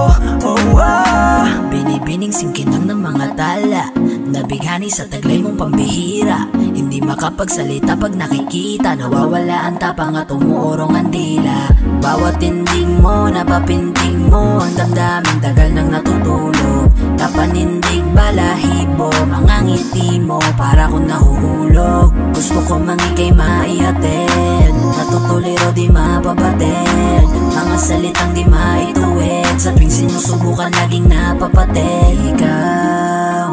Binibining singkinang ng mga tala, nabighani sa taglay mong pambihira. Hindi makapagsalita pag nakikita, nawawala ang tapang at umuurong ang dila. Bawat tinding mo, napapinting mo, ang damdaming tagal nang natutulog. Kapanindig balahibo, mga ngiti mo, para kong nahuhulog. Gusto ko mangikay maihatid, natutuliro di mapabatid. Mga salitang di maituwid, sa tuwing sinusubukan laging napapatid. Ikaw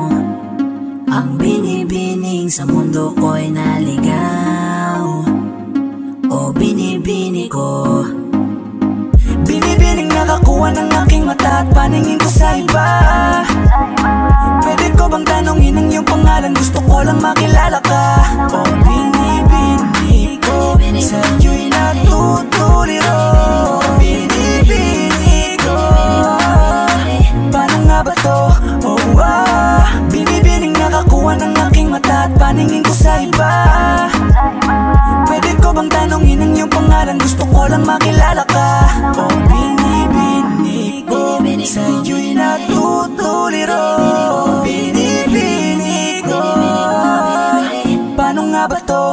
ang binibining sa mundo ko'y naligaw. O binibini ko, binibining nakakuha ng aking mata at paningin ko sa iba. Pwede ko bang tanongin ang iyong pangalan? Gusto ko lang makilala ka. O binibini ko, sa'yo'y natutuliro. Binibini ko, paano nga ba to? Binibining nakakuha ng aking mata at paningin ko sa iba. Pwede ko bang tanongin ang iyong pangalan? Gusto ko lang makilala ka. O binibini ko, sa'yo'y natutuliro. Binibini ko, paano nga ba to?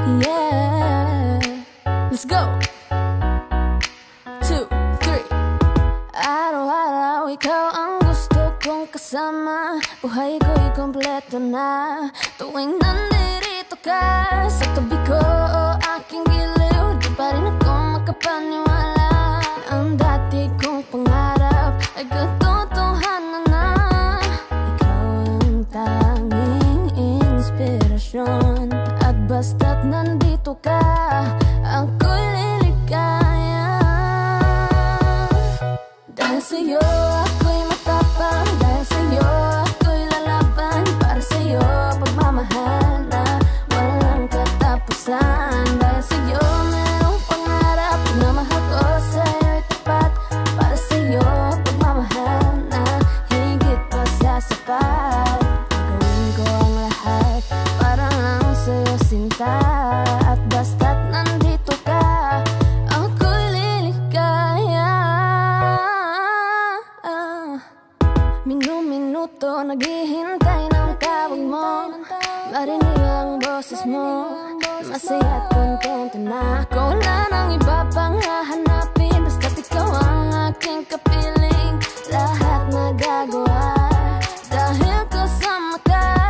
Yeah, let's go. 2, 3. Araw-araw ikaw ang gusto kong kasama. Buhay ko'y kompleto na tuwing nandirito ka sa tabi ko o aking giliw. Di pa rin ako makapaniwala, ang dati kong pangarap ay katotohanan na. Ikaw ang tanging inspirasyon, at basta't nandito ka, ako'y liligaya. Dahil sa'yo ako'y matapang, dahil sa'yo ako'y lalaban. Para sa'yo pagmamahal na walang katapusan. Dahil sa'yo merong pangarap na mahal ko sa'yo'y tapat. Para sa'yo pagmamahal na higit pa sa sapat. Gagawin ko ang lahat para lang sa'yo sinta. At basta't nandito ka, ako'y liligaya. Minu-minuto naghihintay ng tawag mo, marinig ang boses mo. Masaya at kontento na ako, wala nang iba pang hahanapin. Basta't ikaw ang aking kapiling, lahat nagagawa dahil kasama ka.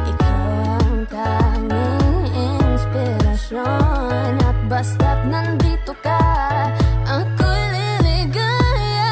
Ikaw ang tanging inspirasyon, at basta't nandito ka, ako'y liligaya.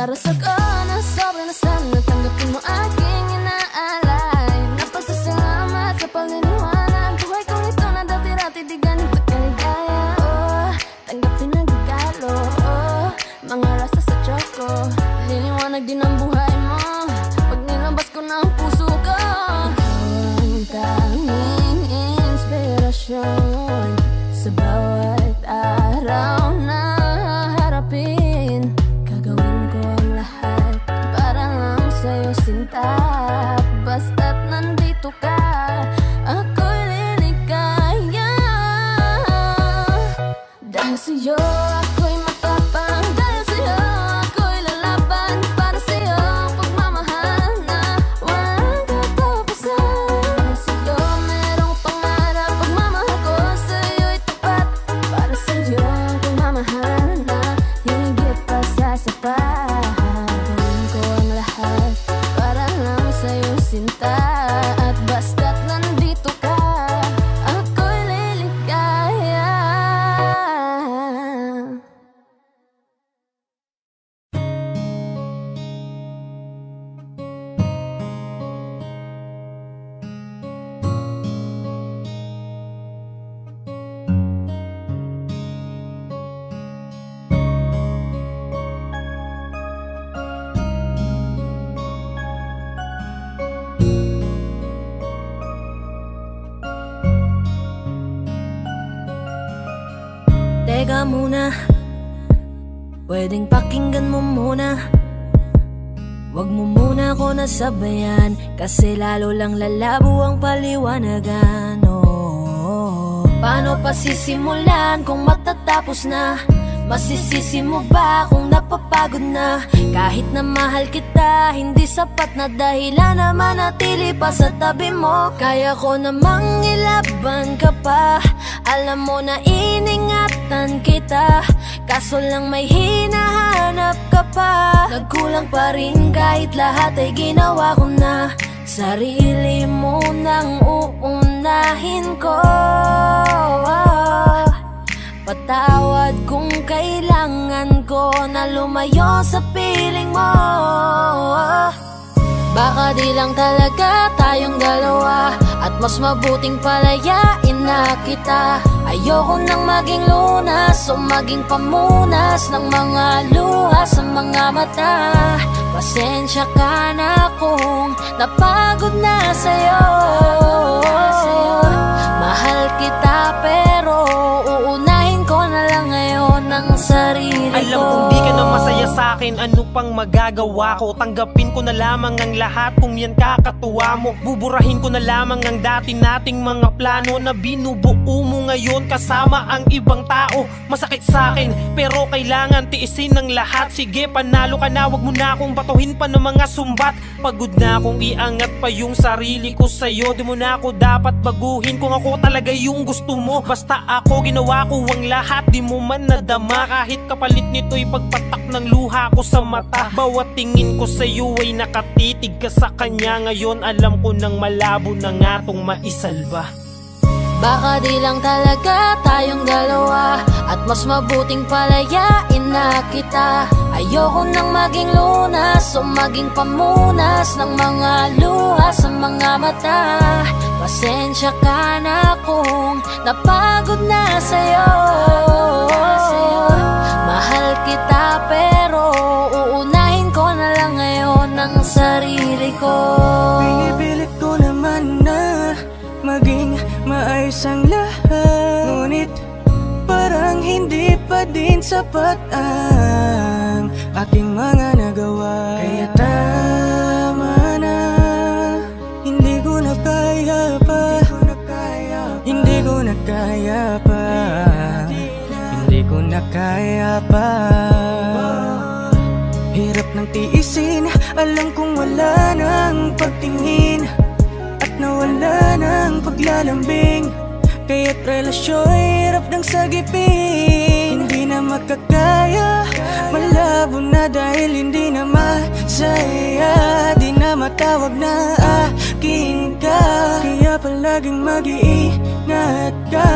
Darasag ko na sobrang na sana tanggapin mo aking inaalay. Napasasalamat sa paniniwala. Buhay ko nito na dati-rati di ganito kaligaya. Oh, tanggapin ang regalo. Oh, mga rasa sa choco. Liliwanag din ang buhay mo pag nilabas ko na ang puso ko. Ang tanging inspirasyon sa bawat araw na harapin. Gagawin ko ang lahat para lang sa'yo sinta. Basta't nandito ka, ako'y liligaya. Dahil sa'yo ako'y matapang. Dahil sa'yo ako'y lalaban. Para sa'yo ang pagmamahal na walang katapusan. Dahil sa'yo merong pangarap. Pagmamahal ko sa'yo'y tapat. Para sa'yo ang pagmamahal na higit pa sa sapat. Gawin ko ang lahat para lang sa'yo sinta. At basta't nandito ka, ako'y liligaya. Teka muna, pwedeng pakinggan mo muna. Wag mo muna ako nasabayan, kasi lalo lang lalabo ang paliwanagan. Oh, paano pa sisimulan kung matatapos na? Masisisi mo ba kung napapagod na? Kahit na mahal kita, hindi sapat na dahilan na manatili pa sa tabi mo. Kaya ko namang ilaban ka pa. Alam mo na iningatan kita, kaso lang may hinahanap ka pa. Nagkulang pa rin kahit lahat ay ginawa ko na. Sarili mo nang uunahin ko. Patawad kung kailangan ko na lumayo sa piling mo. Baka di lang talaga tayong dalawa, at mas mabuting palayain na kita. Ayoko nang maging lunas o maging pamunas ng mga luha sa mga mata. Pasensya ka na kung napagod na sa'yo. Mahal kita pero uunahin ko na lang ngayon ang sarili ko. Alam kong di ka na masaya sa'kin, ano pang magagawa ko? Tanggapin ko na lamang ang lahat kung yan kakatuwa mo. Buburahin ko na lamang ang dati nating mga plano na binubuo mo ngayon kasama ang ibang tao. Masakit sa'kin pero kailangan tiisin ng lahat. Sige, panalo ka na, wag mo na akong batuhin pa ng mga sumbat. Pagod na akong iangat pa yung sarili ko sa'yo. Di mo na ako dapat baguhin kung ako talaga yung gusto mo. Basta ako, ginawa ko ang lahat, di mo man nadama. Kahit kapalit nito'y pagpatak ng luha ko sa mata. Bawat tingin ko sa'yo ay nakatitig ka sa kanya. Ngayon alam ko nang malabo na nga tong maisalba. Baka di lang talaga tayong dalawa, at mas mabuting palayain na kita. Ayoko nang maging lunas o maging pamunas ng mga luha sa mga mata. Pasensya ka na kung napagod na sa'yo. Mahal kita pero uunahin ko na lang ngayon ang sarili ko. Pinipilit ko naman na maging maayos ang lahat, ngunit parang hindi pa din sapat ang aking mga nagawa. Kaya tama na, hindi ko na kaya pa. Hindi ko na kaya pa. Hindi ko na kaya pa. Hirap ng tiisin, alam kong wala nang pagtingin at nawala ng paglalambing. Kaya't relasyo'y hirap ng sagipin. Hindi na makakaya, malabo na dahil hindi na masaya. Di na matawag na akin ka, kaya palaging mag-iingat ka.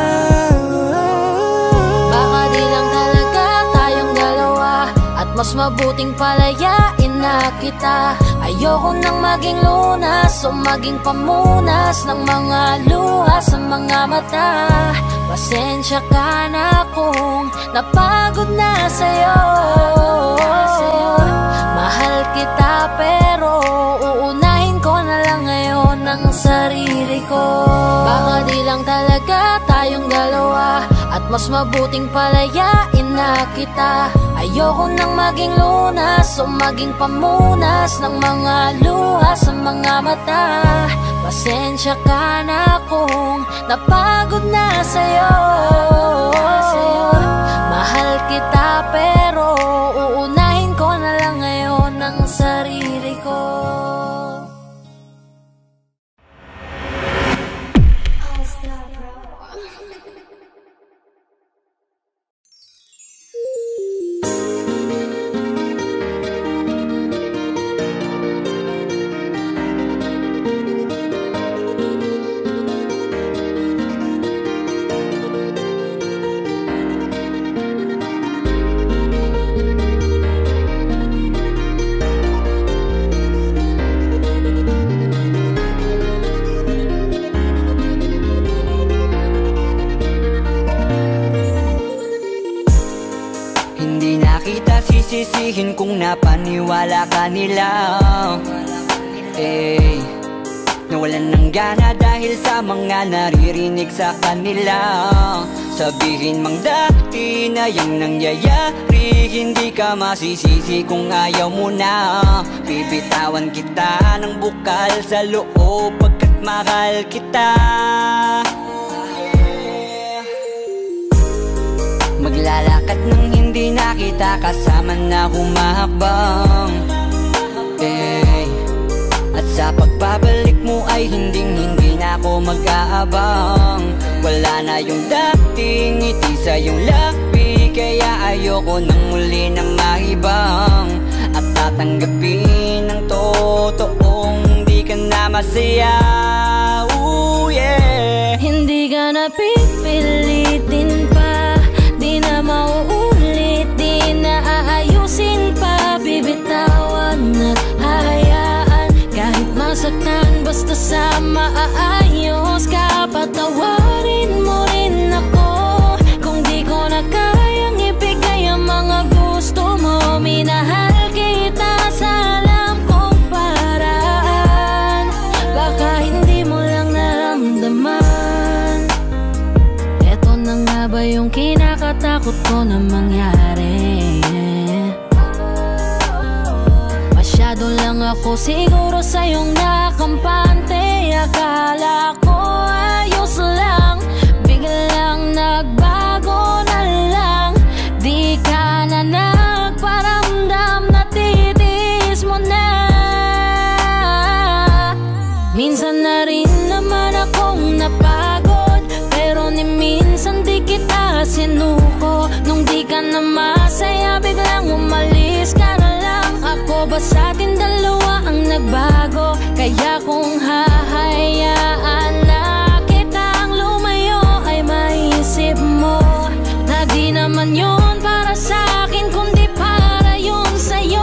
Baka di lang talaga tayong dalawa, at mas mabuting palayain na kita. Ayoko nang maging lunas o maging pamunas ng mga luha sa mga mata. Pasensya ka na kung napagod na sa'yo. Mahal kita pero uunahin ko na lang ngayon ang sarili ko. Baka di lang talaga tayong dalawa at mas mabuting palayain na kita. Ayoko nang maging lunas o maging pamunas ng mga luha sa mga mata. Pasensya ka na kung napagod na sa'yo. Mahal kita pero uunahin ko na lang ngayon ang sarili ko. Sisisihin kung napaniwala ka nila, nawalan ng gana dahil sa mga naririnig sa kanila. Sabihin mang dati na yung nangyayari, hindi ka masisisi kung ayaw mo na. Bibitawan kita ng bukal sa loob pagkat mahal kita. Maglalakad nang hindi na kita kasama na humahakbang, at sa pagbabalik mo ay hindi na ako mag-aabang. Wala na yung dating ngiti sa iyong labi, kaya ayoko nang muli na mahibang at tatanggapin ng totoong di ka na masaya. Ooh, yeah. Hindi ka na pipilitin pa, di na mauulit, di na aayusin pa. Bibitawan at hayaan kahit masaktan, basta sa maayos ka. Patawarin mo rin ako kung di ko na kayang ibigay ang mga gusto mo. Minahal kita sa alam kong paraan, baka hindi mo lang naramdaman. Eto na nga ba yung kinakatakot ko na mangyari? Masyado lang ako siguro sa iyong nakampante. Akala ko ayos lang, biglang nagbago na lang. Di ka na nagparamdam, natitiis mo na. Minsan na rin naman akong napagod, pero ni minsan di kita sinuko. Nung di ka na masaya, biglang umalis ka na lang. Ako ba sa atin dalawa ang nagbago? Kaya kung hahayaan na kitang lumayo, ay maisip mo na di naman yun para sa akin, kundi para yun sa'yo.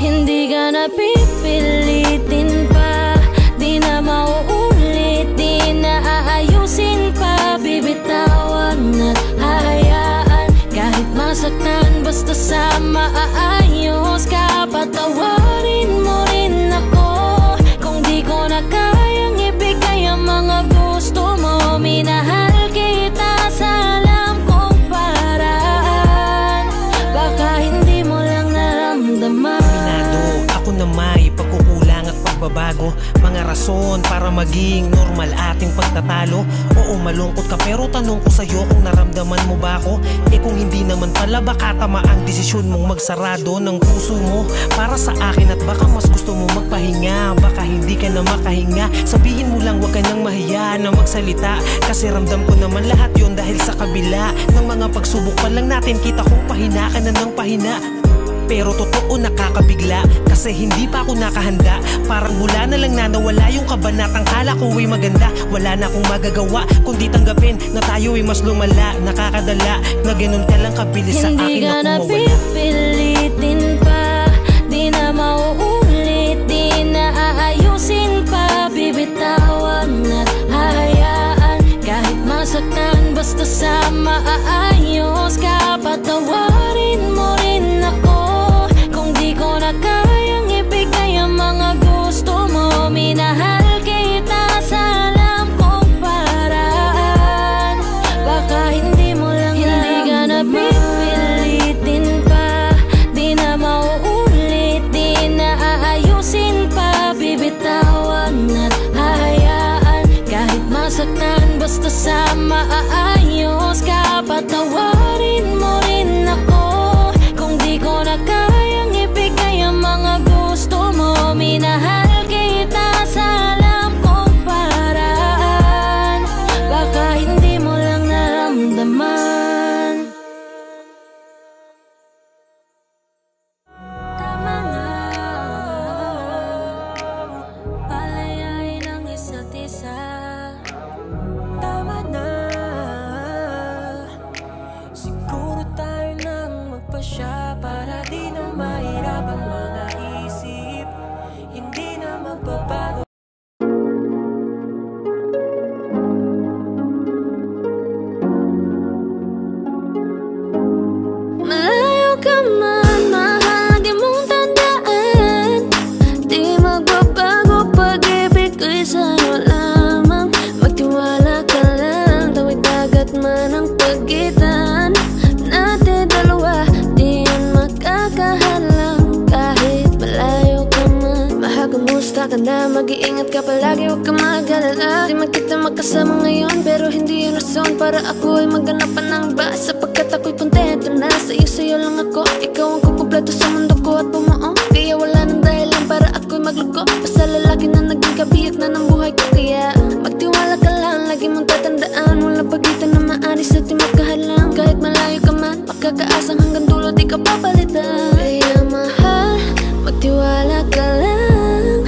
Hindi ka na pipilitin pa, di na mauulit, di na aayusin pa. Bibitawan at hayaan kahit masaktan, basta sa maayos ka. Patawarin mo rin ako kung di ko na kayang ibigay ang mga gusto mo. Minahal kita sa alam kong paraan, baka hindi mo lang naramdaman. Minado ako na may pagkukulang at pagbabago, mga rason para maging normal ating pagtatalo. Oo, malungkot ka pero tanong ko sa'yo kung naramdaman mo ba ako? Kung hindi naman pala, baka tama ang desisyon mong magsarado ng puso mo para sa akin, at baka mas gusto mo magpahinga. Baka hindi ka na makahinga, sabihin mo lang wag ka nang mahiya na magsalita, kasi ramdam ko naman lahat yun dahil sa kabila ng mga pagsubok pa lang natin. Kita kong pahina ka na ng pahina, pero totoo nakakabigla. Kasi hindi pa ako nakahanda, parang mula na lang na nawala yung kabanatang kala ko ay maganda. Wala na akong magagawa kundi tanggapin na tayo ay mas lumala. Nakakadala na ganun ka lang kabilis sa akin ako mawala. Hindi ka na pipilitin pa, di na mauulit, di na aayusin pa. Bibitawan at hahayaan kahit masaktan, basta sa maayos ka. Patawarin mo rin ako kung di ko na kayang ibigay ang mga gusto mo. Minahal kita sa alam kong paraan, baka hindi mo lang hindi ka na pipilitin pa, di na mauulit, di na aayusin pa. Bibitawan at hahayaan kahit masaktan, basta sa maayos ka. Patawarin mo rin ako kung di ko na kayang ibigay ang mga gusto mo. Minahal kita sa alam kong paraan, baka hindi mo lang naramdaman. Tama na, palayain ang isa't isa. Tama na, siguro tayo nang magpasya para di na mahirap ang mga isip. Hindi na magbabago. Malayo ka man, mahal, di mong tandaan, di magbabago pag-ibig ko'y sa'yo lamang. Magtiwala ka lang, tawid dagat man ang pagitan natin dalawa, di yan makakahalang kahit malayo ka man. Mahal, kumusta ka na? Mag-iingat ka palagi, huwag ka mag-alala. Di man kita makasama ngayon, pero hindi yun rason para ako ay magganapan ng iba. Sapagkat ako'y kontento na sa'yo lang ako. Ikaw ang kukumpleto sa mundo ko at bumuo, kaya wala nang dahilan para ako'y magluko. Basta lalaki na naging kabiyak na ng buhay ko. Kaya magtiwala ka lang, lagi mong tatandaan, walang pagitan na maanis at di magkahalang. Kahit malayo ka man, makakaasang hanggang dulo di ka papalitan. Kaya mahal, magtiwala ka lang,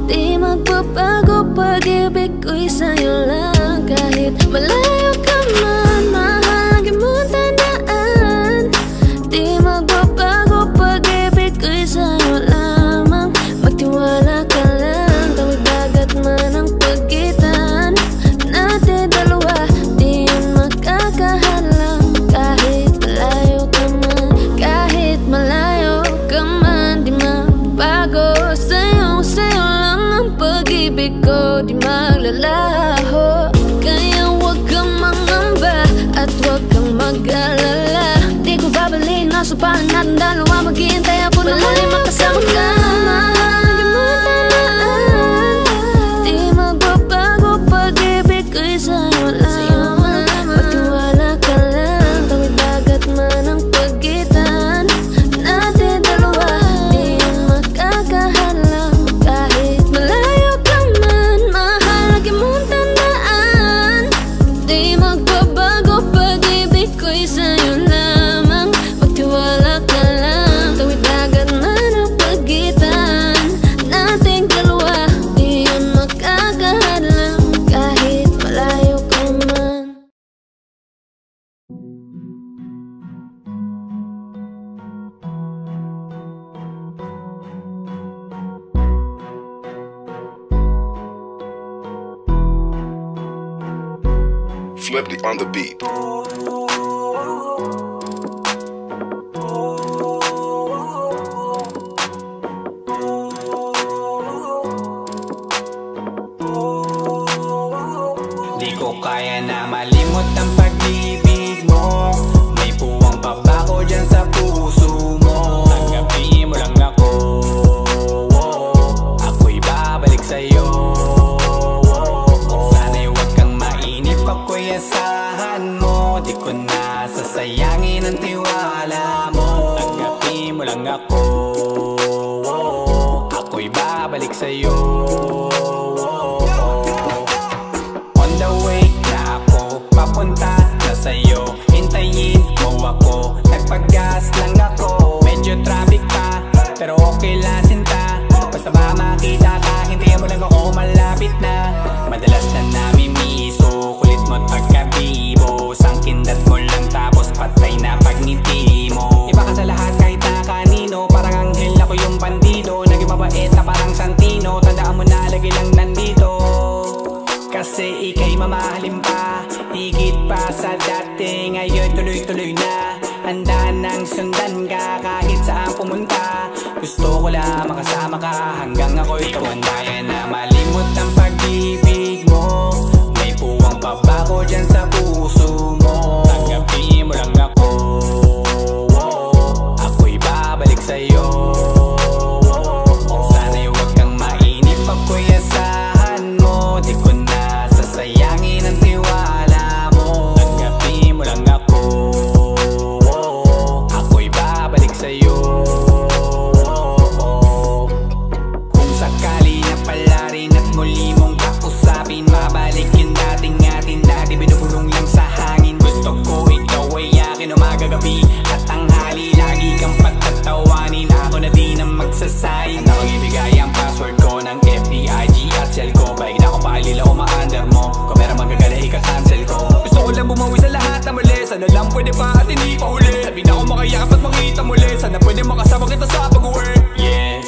di magbabago pag-ibig ko'y sa'yo lang. Kahit malayo ka man, mahal, lagi mong tandaan, di magbabago pag-ibig ko'y sa'yo lamang. Magtiwala ka lang, tawid dagat man ang pagitan natin dalawa, di yun makakahalang. Kahit malayo ka man, kahit malayo ka man, di magbago sa'yo lang ang pag-ibig ko, di maglalaho. Kaya huwag kang mangamba at huwag kang mag-alala, di ko babalik na supahan natin dalawa. Maghihintay ako na muli makasama ka. Mahal, di mo tandaan, di magbabago pag-ibig ko'y sa'yo lamang. Magtiwala ka lang, tawid dagat man ang pagitan natin dalawa, di yan makakahalang. Kahit malayo ka man, mahal, lagi mong tandaan, di magbabago pag-ibig ko'y sa'yo lamang. Magtiwala ka lang, tawid dagat man ang pagitan nating dalawa, di yan makakahalang. Kahit malayo ka man. Flipped on the beat. Di ko kaya na malimot ang pag-ibig mo. May puwang pa ba ko dyan sa puso mo? Tanggapin mo lang ako, ako'y babalik sa'yo. Sana'y huwag kang mainip, ako'y asahan mo. Di ko na sasayangin ang tiwala mo. Tanggapin mo lang ako, ako'y babalik sa'yo. On the way na ako, papunta na sa'yo. Hintayin mo ako, nagpag-gas lang ako. Medyo traffic pero okay lang sinta. Basta ba makita ka, hintayin mo lang ako malapit na. Madalas na namimiso, kulit mo't pagkabibo. Sangkindat mo lang tapos patay na pagngiti mo. Iba ka sa lahat kahit na kanino, parang anghel ako yung bandido. Naging mabait na parang Santino, tandaan mo na lagi lang nandito. Kasi ika'y mamahalin pa, higit pa sa dati. Ngayon tuloy-tuloy na, handa nang sundan ka kahit saan pumunta. Gusto ko lang makasama ka hanggang ako'y tumanda. Na malimot ang pag-ibig mo, may puwang babako dyan sa puso mo. Tanggapin mo lang ako, ako'y babalik sa'yo. Sana'y huwag kang mainip, ako'y asahan mo. Di ko na sasayangin ang tiwala mo. Tanggapin mo lang ako, ako'y babalik sa'yo. Kung sakali na pala rin at muli mong kausapin, mabalik yung dating atin dati binubulong lang sa hangin. Gusto ko ikaw ay akin umaga-gabi at tanghali, lagi kang pagtatawanin. Ako na din ang magsasayin na mag-ibigay ang password ko ng FBIG at cell ko. Baik na akong paalila o ma-under mo, kung meron magagala ika-cancel ko. Gusto ko lang bumawi sa lahat na mali, sana lang pwede pa at hindi pa huli. Sabi na ako makayakap at makita muli, sana pwede makasama kita sa pag-work. Yeah,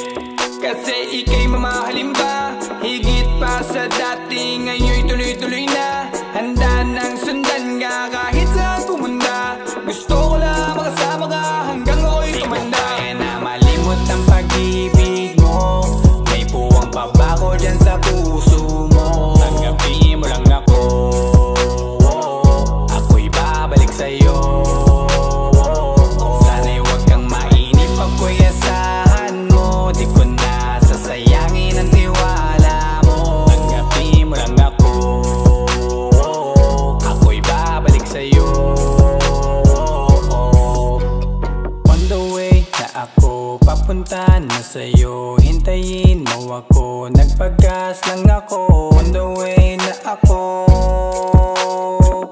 kasi ika'y mamahalin ba, higit pa sa dati. Ngayon'y tuloy-tuloy na, handa nang sundan ka kahit saan pumunta. Gusto ko lang makasama ka hanggang ako'y tumanda. Di ko kaya na malimot ang pag-ibig mo, may puwang babako dyan sa puso mo. Tanggapin mo lang ako, ako'y babalik sa'yo. Sana'y huwag kang mainip, ako'y asahan mo. Di ko na sasayangin ang tiwala mo. Tanggapin mo lang ako, ako'y babalik sa'yo. On the way na ako, papunta na sa'yo. Hintayin mo ako, nagpagas lang ako. On the way na ako,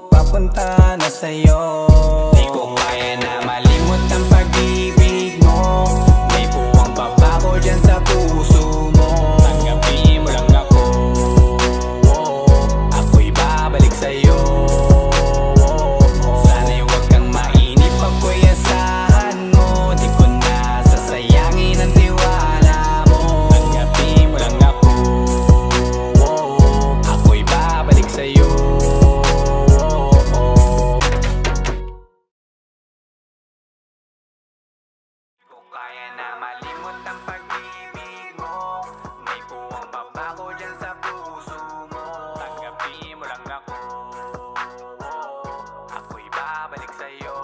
papunta na sa'yo. Di ko kaya na malimot ang pag-ibig mo, may puwang babako dyan sa puso mo. Tanggapin mo lang ako, ako'y babalik sa'yo. Sana'y huwag kang mainip, ako'y asahan mo. Di ko na sasayangin ang tiwala mo. Tanggapin mo lang ako, ako'y babalik sa'yo. Kaya na malimot ang pag-ibig mo, may puwang babako dyan sa puso mo. Tanggapin mo lang ako, ako'y babalik sa'yo.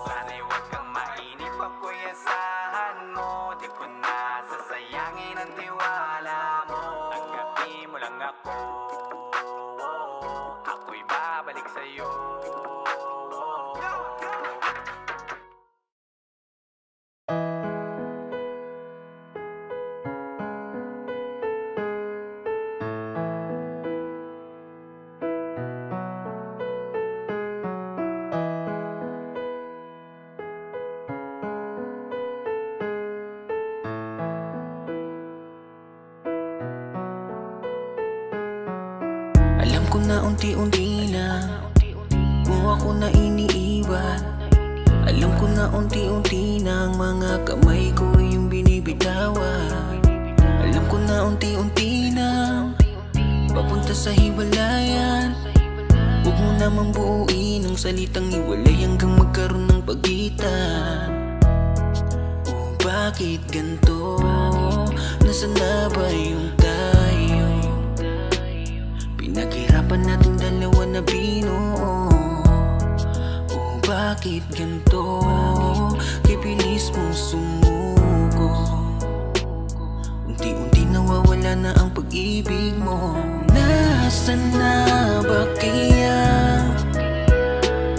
Sana'y huwag kang mainip, ako'y asahan mo. Di ko na sasayangin ang tiwala mo. Tanggapin mo lang ako, ako'y babalik sa'yo. Alam ko na unti-unti na mo ako na iniiwan. Alam ko na unti-unti na ang mga kamay ko yung binibitawan. Alam ko na unti-unti na papunta sa hiwalayan. Huwag mo namang buuin ang salitang hiwalay hanggang magkaroon ng pagitan. Oh, bakit ganito? Nasaan na ba yung tayo? Pinaghirapan natin dalawa na binuo. Oh, bakit ganito? Kay bilis mong sumuko. Unti-unti nawawala na ang pag-ibig mo. Nasaan na ba kaya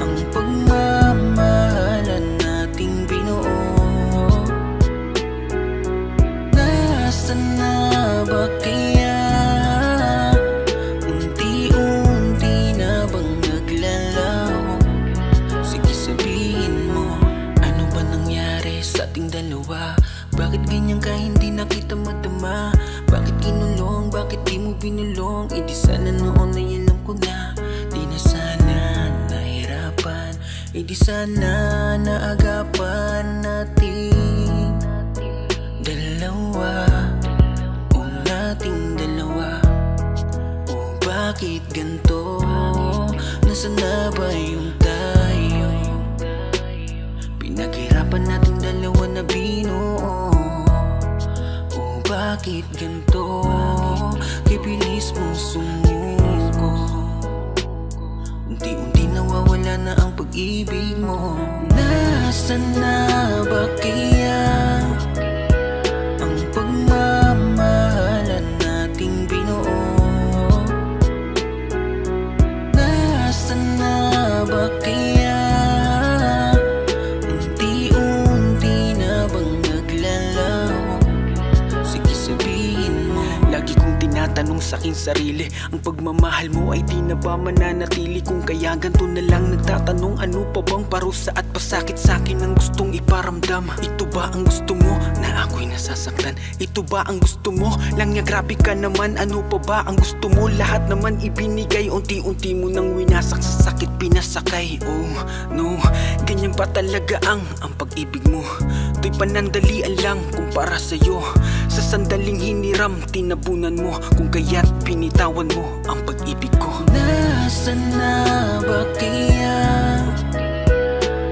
ang pagmamahalan nating binuo? Nasaan na ba kaya unti-unti na bang naglalaho? Sige sabihin mo, ano ba nangyari sa ating dalawa? binulong, di sana noon ay alam ko na. Di na sana nahirapan, di sana naagapan natin dalawa, o nating dalawa. O bakit ganito? Nasaan na ba yung tayo? Pinaghirapan natin dalawa na binuo. O bakit ganito? Kaya bilis mo sumuko. Unti-unti nawawala na ang pag-ibig mo. Nasaan na ba kaya ang pagmamahalan nating binuo? Nasaan na ba kaya unti-unti na bang naglalaho? Sige sabihin mo. Lagi kong tinatanong sa'king sarili, ang pagmamahal mo ay di na ba mananatili? Kung kaya ganito na lang nagtatanong, ano pa bang parusa at pasakit sa'kin ang gustong iparamdam? Ito ba ang gusto mo na ako'y nasasaktan? Ito ba ang gusto mo lang niya? Grabe ka naman, ano pa ba ang gusto mo? Lahat naman ibinigay, unti-unti mo nang winasak, sa sakit pinasakay. Oh no, ganyan ba talaga ang pag-ibig mo? To'y panandalian lang kumpara sa'yo. Sa sandaling hiniram, tinabunan mo, kung kaya't pinitawan mo ang pag-ibig ko. Nasaan na ba kaya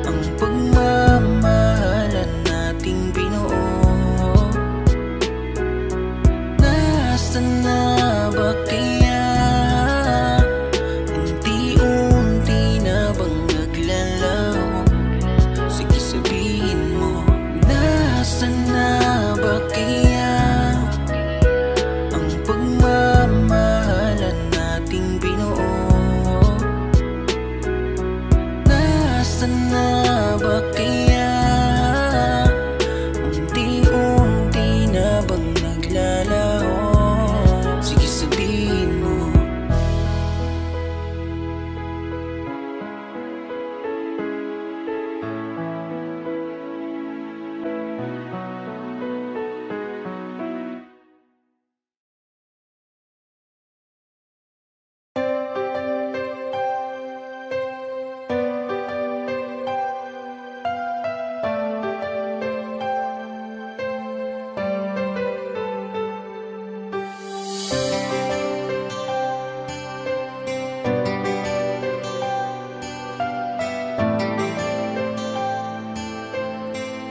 ang pagmamahalan nating binuo? Nasaan na ba kaya unti-unti na bang naglalaho? Sige sabihin mo. Nasaan na ba kaya ang pagmamahalan nating binuo? Nasaan na ba kaya unti-unti na bang naglalaho? Sige sabihin mo.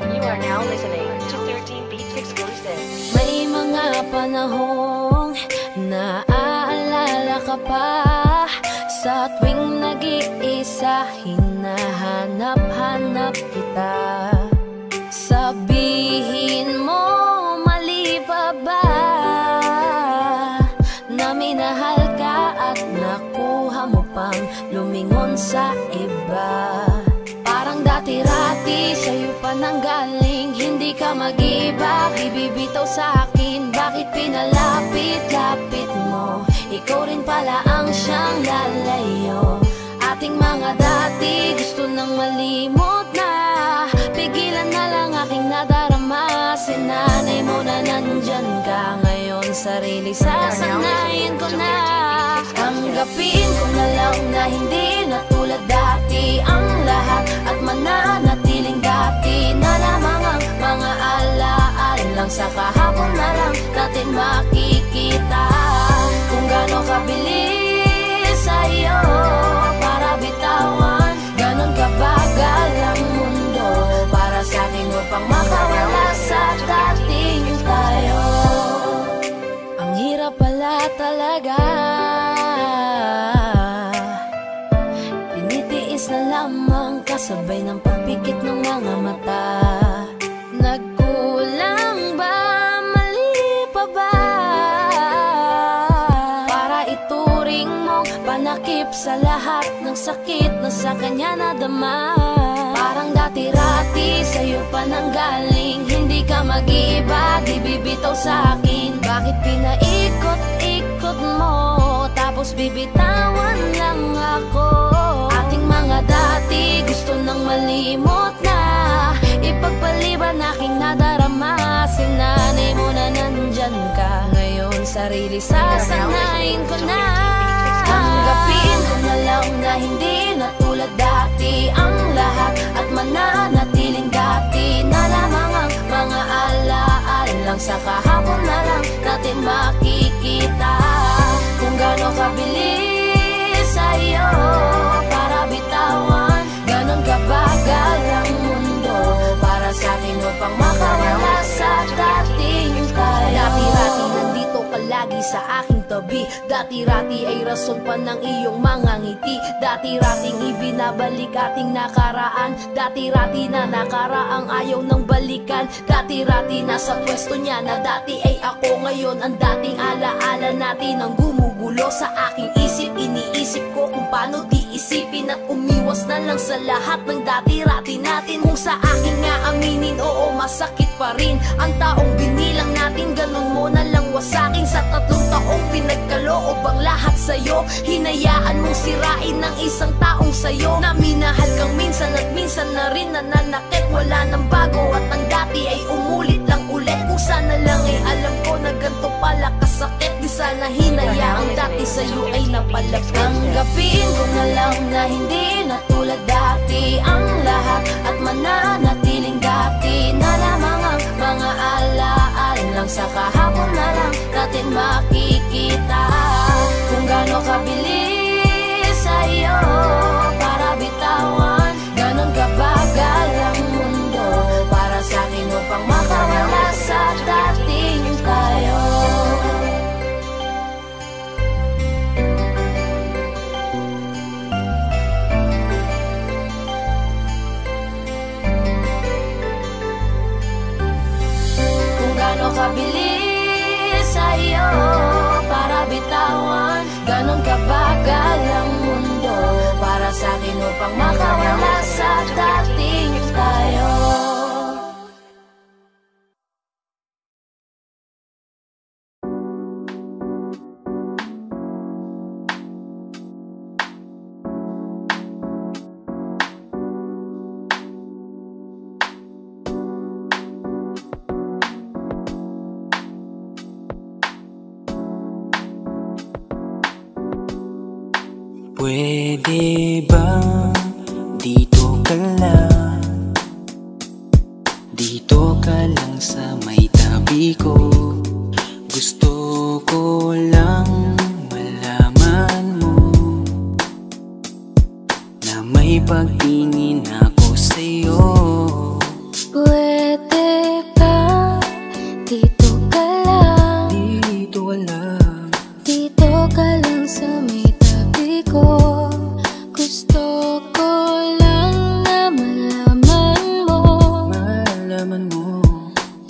You are now listening to 13 Beats Exclusive. May mga panahong naaalala ka pa, sa tuwing nag-iisa hinahanap-hanap kita. Sabihin mo, mali pa ba na minahal ka at nakuha mo pang lumingon sa iba? Parang dati-rati sa'yo pa nanggaling, hindi ka mag-iba, ibibitaw sa'kin. Bakit pinalapit-lapit mo? Ikaw rin pala ang siyang lalayo. Ating mga dati gusto nang malimot na, pigilan na lang aking nadarama. Sinanay mo na nandyan ka ngayon, sarili sasanayin ko na. Tanggapin ko na lang na hindi na tulad dati ang lahat, at mananatiling dati na lamang ang mga alaalang sa kahapon na lang natin makikita. Kung gaano kabilis sa'yo para bitawan, ganon kabagal ang mundo para sa'kin upang makawala sa dating tayo. Ang hirap pala talaga, pinitiis na lamang kasabay ng pagpikit ng mga mata. Nagkulang ba? Mali pa ba? Para ituring mong panakip sa lahat ng sakit na sa kanya nadama. Parang dati-rati sa'yo pa nanggaling, hindi ka mag-iba, di bibitaw sa'kin. Bakit pinaikot-ikot mo, tapos bibitawan lang ako? Ating mga dati gusto nang malimot na, ipagpaliban aking nadarama. Sinanay mo na nandyan ka ngayon, sarili, sasanayin ko na. Tanggapin ko na lang na hindi na tulad dati ang lahat, at mananatiling dati na lamang ang mga alaala lang. Sa kahapon na lang natin makikita kung gaano kabilis sa'yo para bitawan, ganon kabagal ang mundo para sa'kin upang makawala sa dating tayo. Dati-rati nandito ka lagi sa aking tabi, dati-rati ay rason pa ng iyong mga ngiti, dati-rating ibinabalik ating nakaraan, dati-rati na nakaraang ayaw ng balikan, dati-rati nasa pwesto niya na dati ay ako, ngayon ang dating alaala natin ang gumugulo sa aking isip. Iniisip ko kung paano di isipin at umiwas na lang sa lahat ng dati-rati natin. Kung sa akin nga aminin, oo masakit pa rin ang taong binilang natin, ganun mo na lang wasakin. Sa 3 taong pinagkaloob ang lahat sa'yo, hinayaan mong sirain ng isang taong sa'yo na minahal kang minsan at minsan na rin nananakit. Wala nang bago at ang dati ay umulit lang ulit. Kung sana lang ay alam ko na ganito pala kasakit, di sana hinayaang dati sa'yo ay napalapit. Tanggapin ko na lang na hindi na tulad dati ang lahat, at mananatiling dati na lamang ang mga alaala lang. Sa kahapon na lang natin makikita kung gaano kabilis sa'yo para bitawan, ganon kabagal ang mundo para sa'kin upang makawala sa dating tayo. Kabilis sa'yo para bitawan, ganon kabagal ang mundo para sa'kin upang makawala sa dating tayo. Pwede ba dito ka lang? Dito ka lang sa may tabi ko. Gusto ko lang malaman mo na may pagtingin ako sa'yo. Pwede ba dito ka lang? Dito ka lang. Dito ka lang sa may ko. Gusto ko lang na malaman mo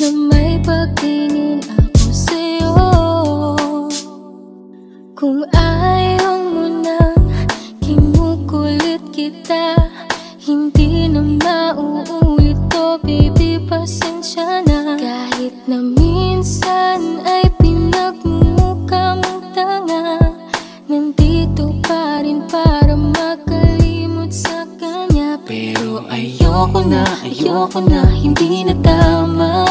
na may pagtingin ako sa'yo. Kung ayaw mo nang kinukulit kita, hindi na mauulit to, baby, pasensya na. Kahit na minsan ay pinagmumukha mong tanga, nandito pa rin para makalimot sa kanya. Pero ayoko na, hindi na tama.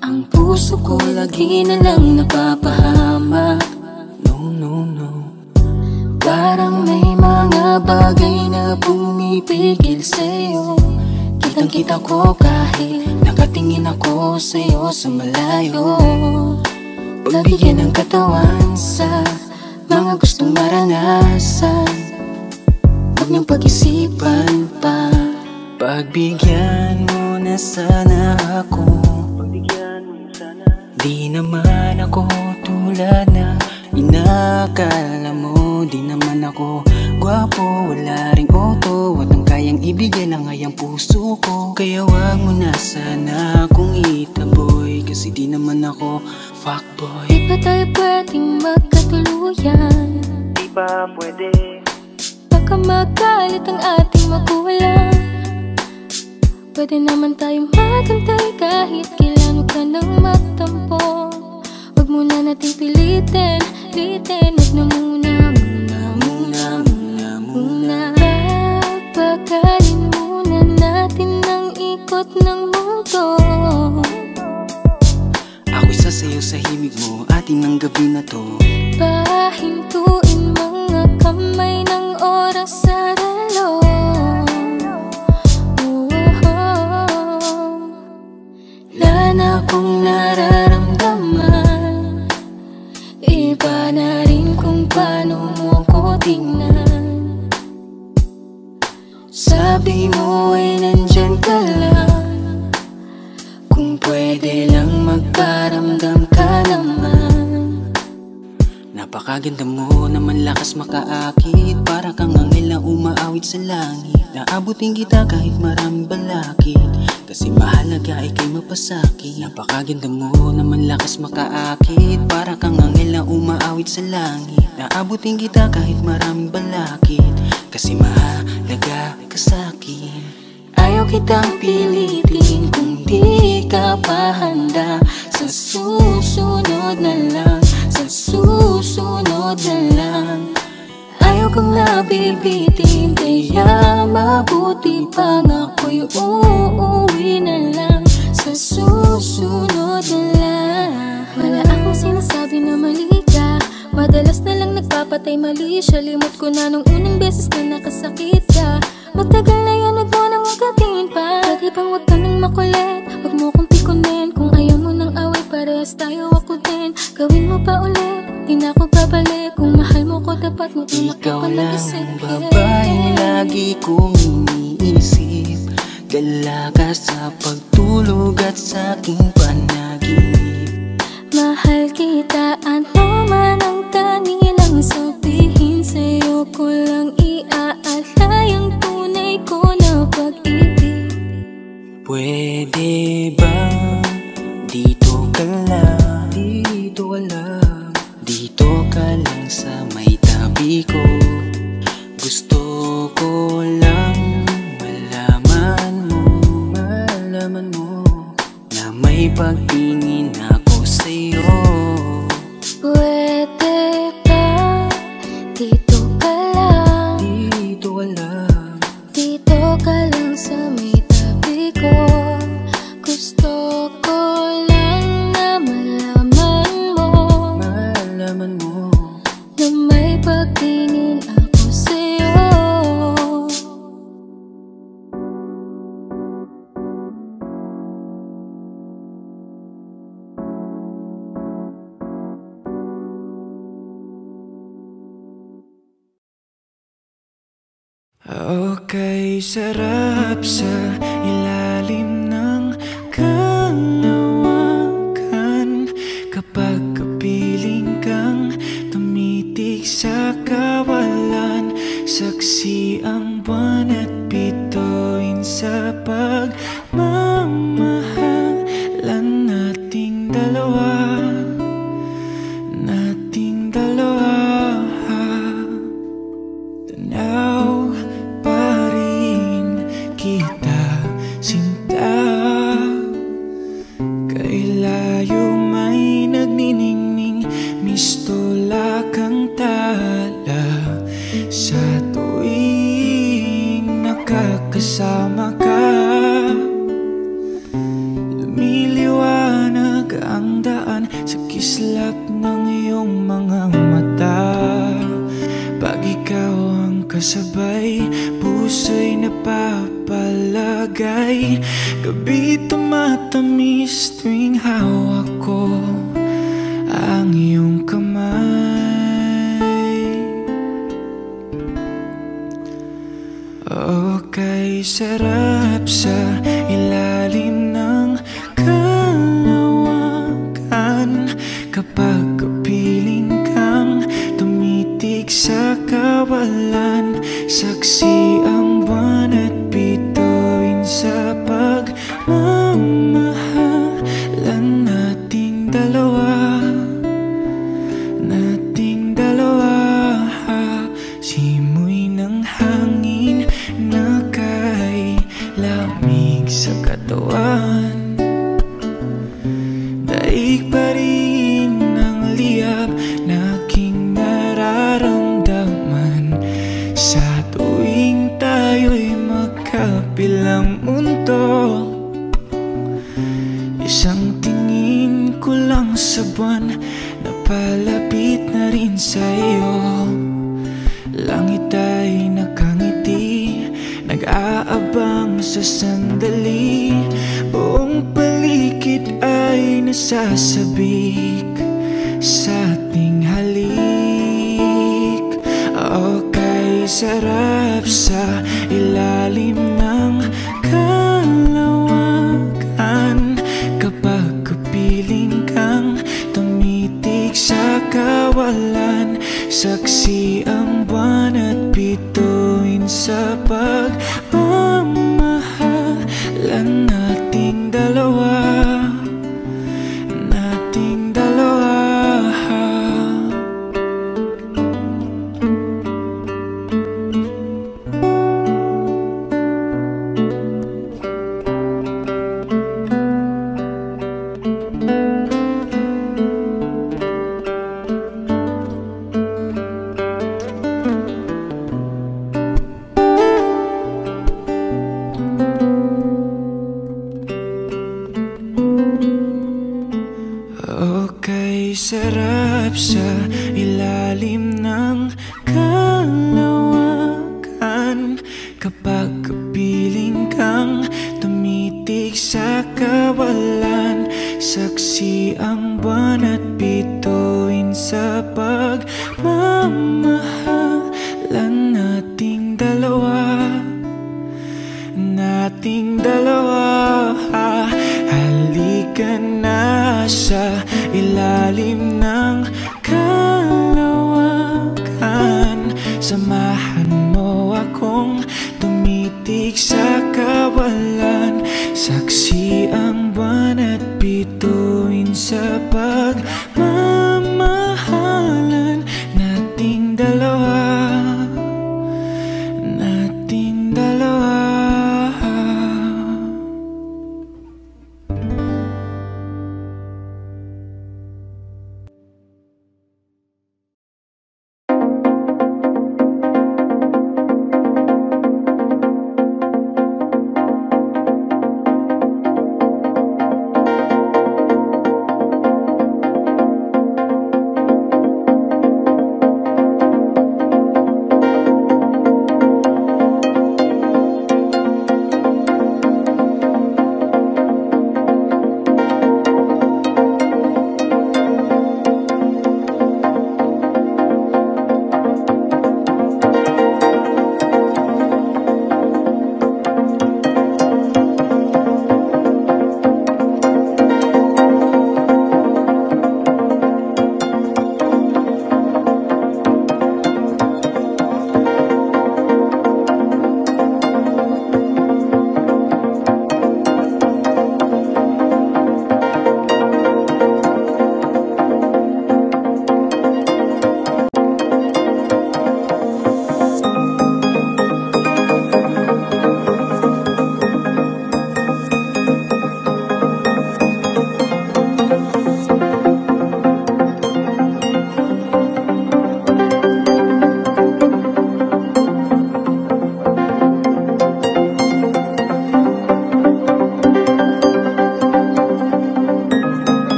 Ang puso ko lagi na lang napapahama. No, parang may mga bagay na pumipigil sa'yo. Kitang-kita ko kahit nakatingin ako sa'yo sa malayo. Pagbigyan ng katawan sa mga gustong maranasan, huwag niyong pag-isipan pa. Pagbigyan mo na sana ako. Di naman ako tulad na inakala mo. Di naman ako gwapo, wala ring auto, at ang kayang ibigay lang ay ang puso ko. Kaya wag mo na sana akong itaboy, kasi di naman ako fuckboy. Di ba tayo pwedeng magkatuluyan? Di ba pwede? Baka magalit ang ating magulang. Pwede naman tayong magantay kahit kailan ka nang magtampo. Huwag muna nating pilitin, huwag na muna. Papagalin muna natin ang ikot ng mundo. Ako'y sasayo puso sa himig mo, atin ng gabi na to. Pahintuin mga kamay ng oras sa relo. Wala na akong nararamdaman, iba na rin kung paano mo ko tingnan. Sabi mo ay nandyan ka lang, kung pwede lang magparamdam ka naman. Napakaganda mo naman, lakas makaakit, para kang anghel na umaawit sa langit. Naabutin kita kahit maraming balakid, kasi mahalaga ika'y mapasakit. Napakaganda mo naman, lakas makaakit, para kang anghel na umaawit sa langit. Naabutin kita kahit maraming balakid, kasi mahalaga ka sa'kin. Ayaw kitang pilitin kung di ka pa handa. Sa susunod na lang, sa susunod na lang. Ayaw kong nabibitin, kaya mabuti pang ako'y uuwi na lang. Sa susunod na lang. Wala akong sinasabi na mali ka, madalas na lang nagpapatay mali siya. Limot ko na nung unang beses na nakasakit ka. Matagal na yan, huwag mo nang ugatin pa. Pwede bang huwag ka nang makulit, huwag mo kong pikunin. Kung ayaw mo nang away, parehas tayo ako din. Gawin mo pa ulit, di na ako babalik. Kung mahal mo ko, dapat mo ina ko palagisip. Ikaw lang babaeng lagi kong iniisip, dala ka sa pagtulog at sa aking panaginip. Mahal kita, ano man ang kanilang sabihin, sa'yo ko lang iaalay ang tunay ko na pag-ibig. Pwede bang dito ka lang, dito ka lang, dito ka lang sa may tabi ko. Gusto ko lang malaman mo na may pagtingin ako sa'yo. Pwede ba dito ka lang, dito ka lang, dito ka lang sa may tabi ko. Gusto ko lang na malaman mo na may pagtingin ako sa'yo. Okay, sarap sa ilalim ng kalawakan, kapag kapiling kang tumitig sa kawalan. Saksi ang buwan at bituin sa pagmamahalan nating dalawa, nating dalawa. Tanaw pa rin kita, sinta, kay layo may nagniningning, mistula kang tala. Sa tuwing nakakasama ka, lumiliwanag ang daan sa kislap ng iyong mga mata. Pag ikaw ang kasabay, puso'y napapalagay. Gabi tumatamis tuwing hawak ko ang iyong kamay. Okay, sarap sa ilalim ng kalawakan, kapag kapiling kang tumitig sa kawalan. Saksi ang buwan at bituin sa pagmamahalan nating dalawa, nating dalawa. Simoy ng hangin na kay lamig sa katawan, daig pa rin ang liyab na aking nararamdaman. Sa tuwing tayo'y magkabilang mundo, isang tingin ko lang sa buwan na palapit na rin sa'yo. Langit ay nakangiti, nag-aabang sa sandali. Buong paligid ay nasasabik sa ating halik. Okay, sarap sa ilalim ng kalawakan kapag kapiling kang tumitig sa kawalan. Saksi ang buwan at bituin sa pagmamahalan nating dalawa. Nating dalawa. Okay, sarap sa ilalim ng kalawakan kapag kapiling kang tumitig sa kawalan. Saksi ang buwan at bituin sa pagmamahalan nating dalawa. Nating dalawa. Halika na sa ilalim ng kalawakan. Samahan mo akong tumitig sa kawalan. Saksi ang buwan at bituin sa pag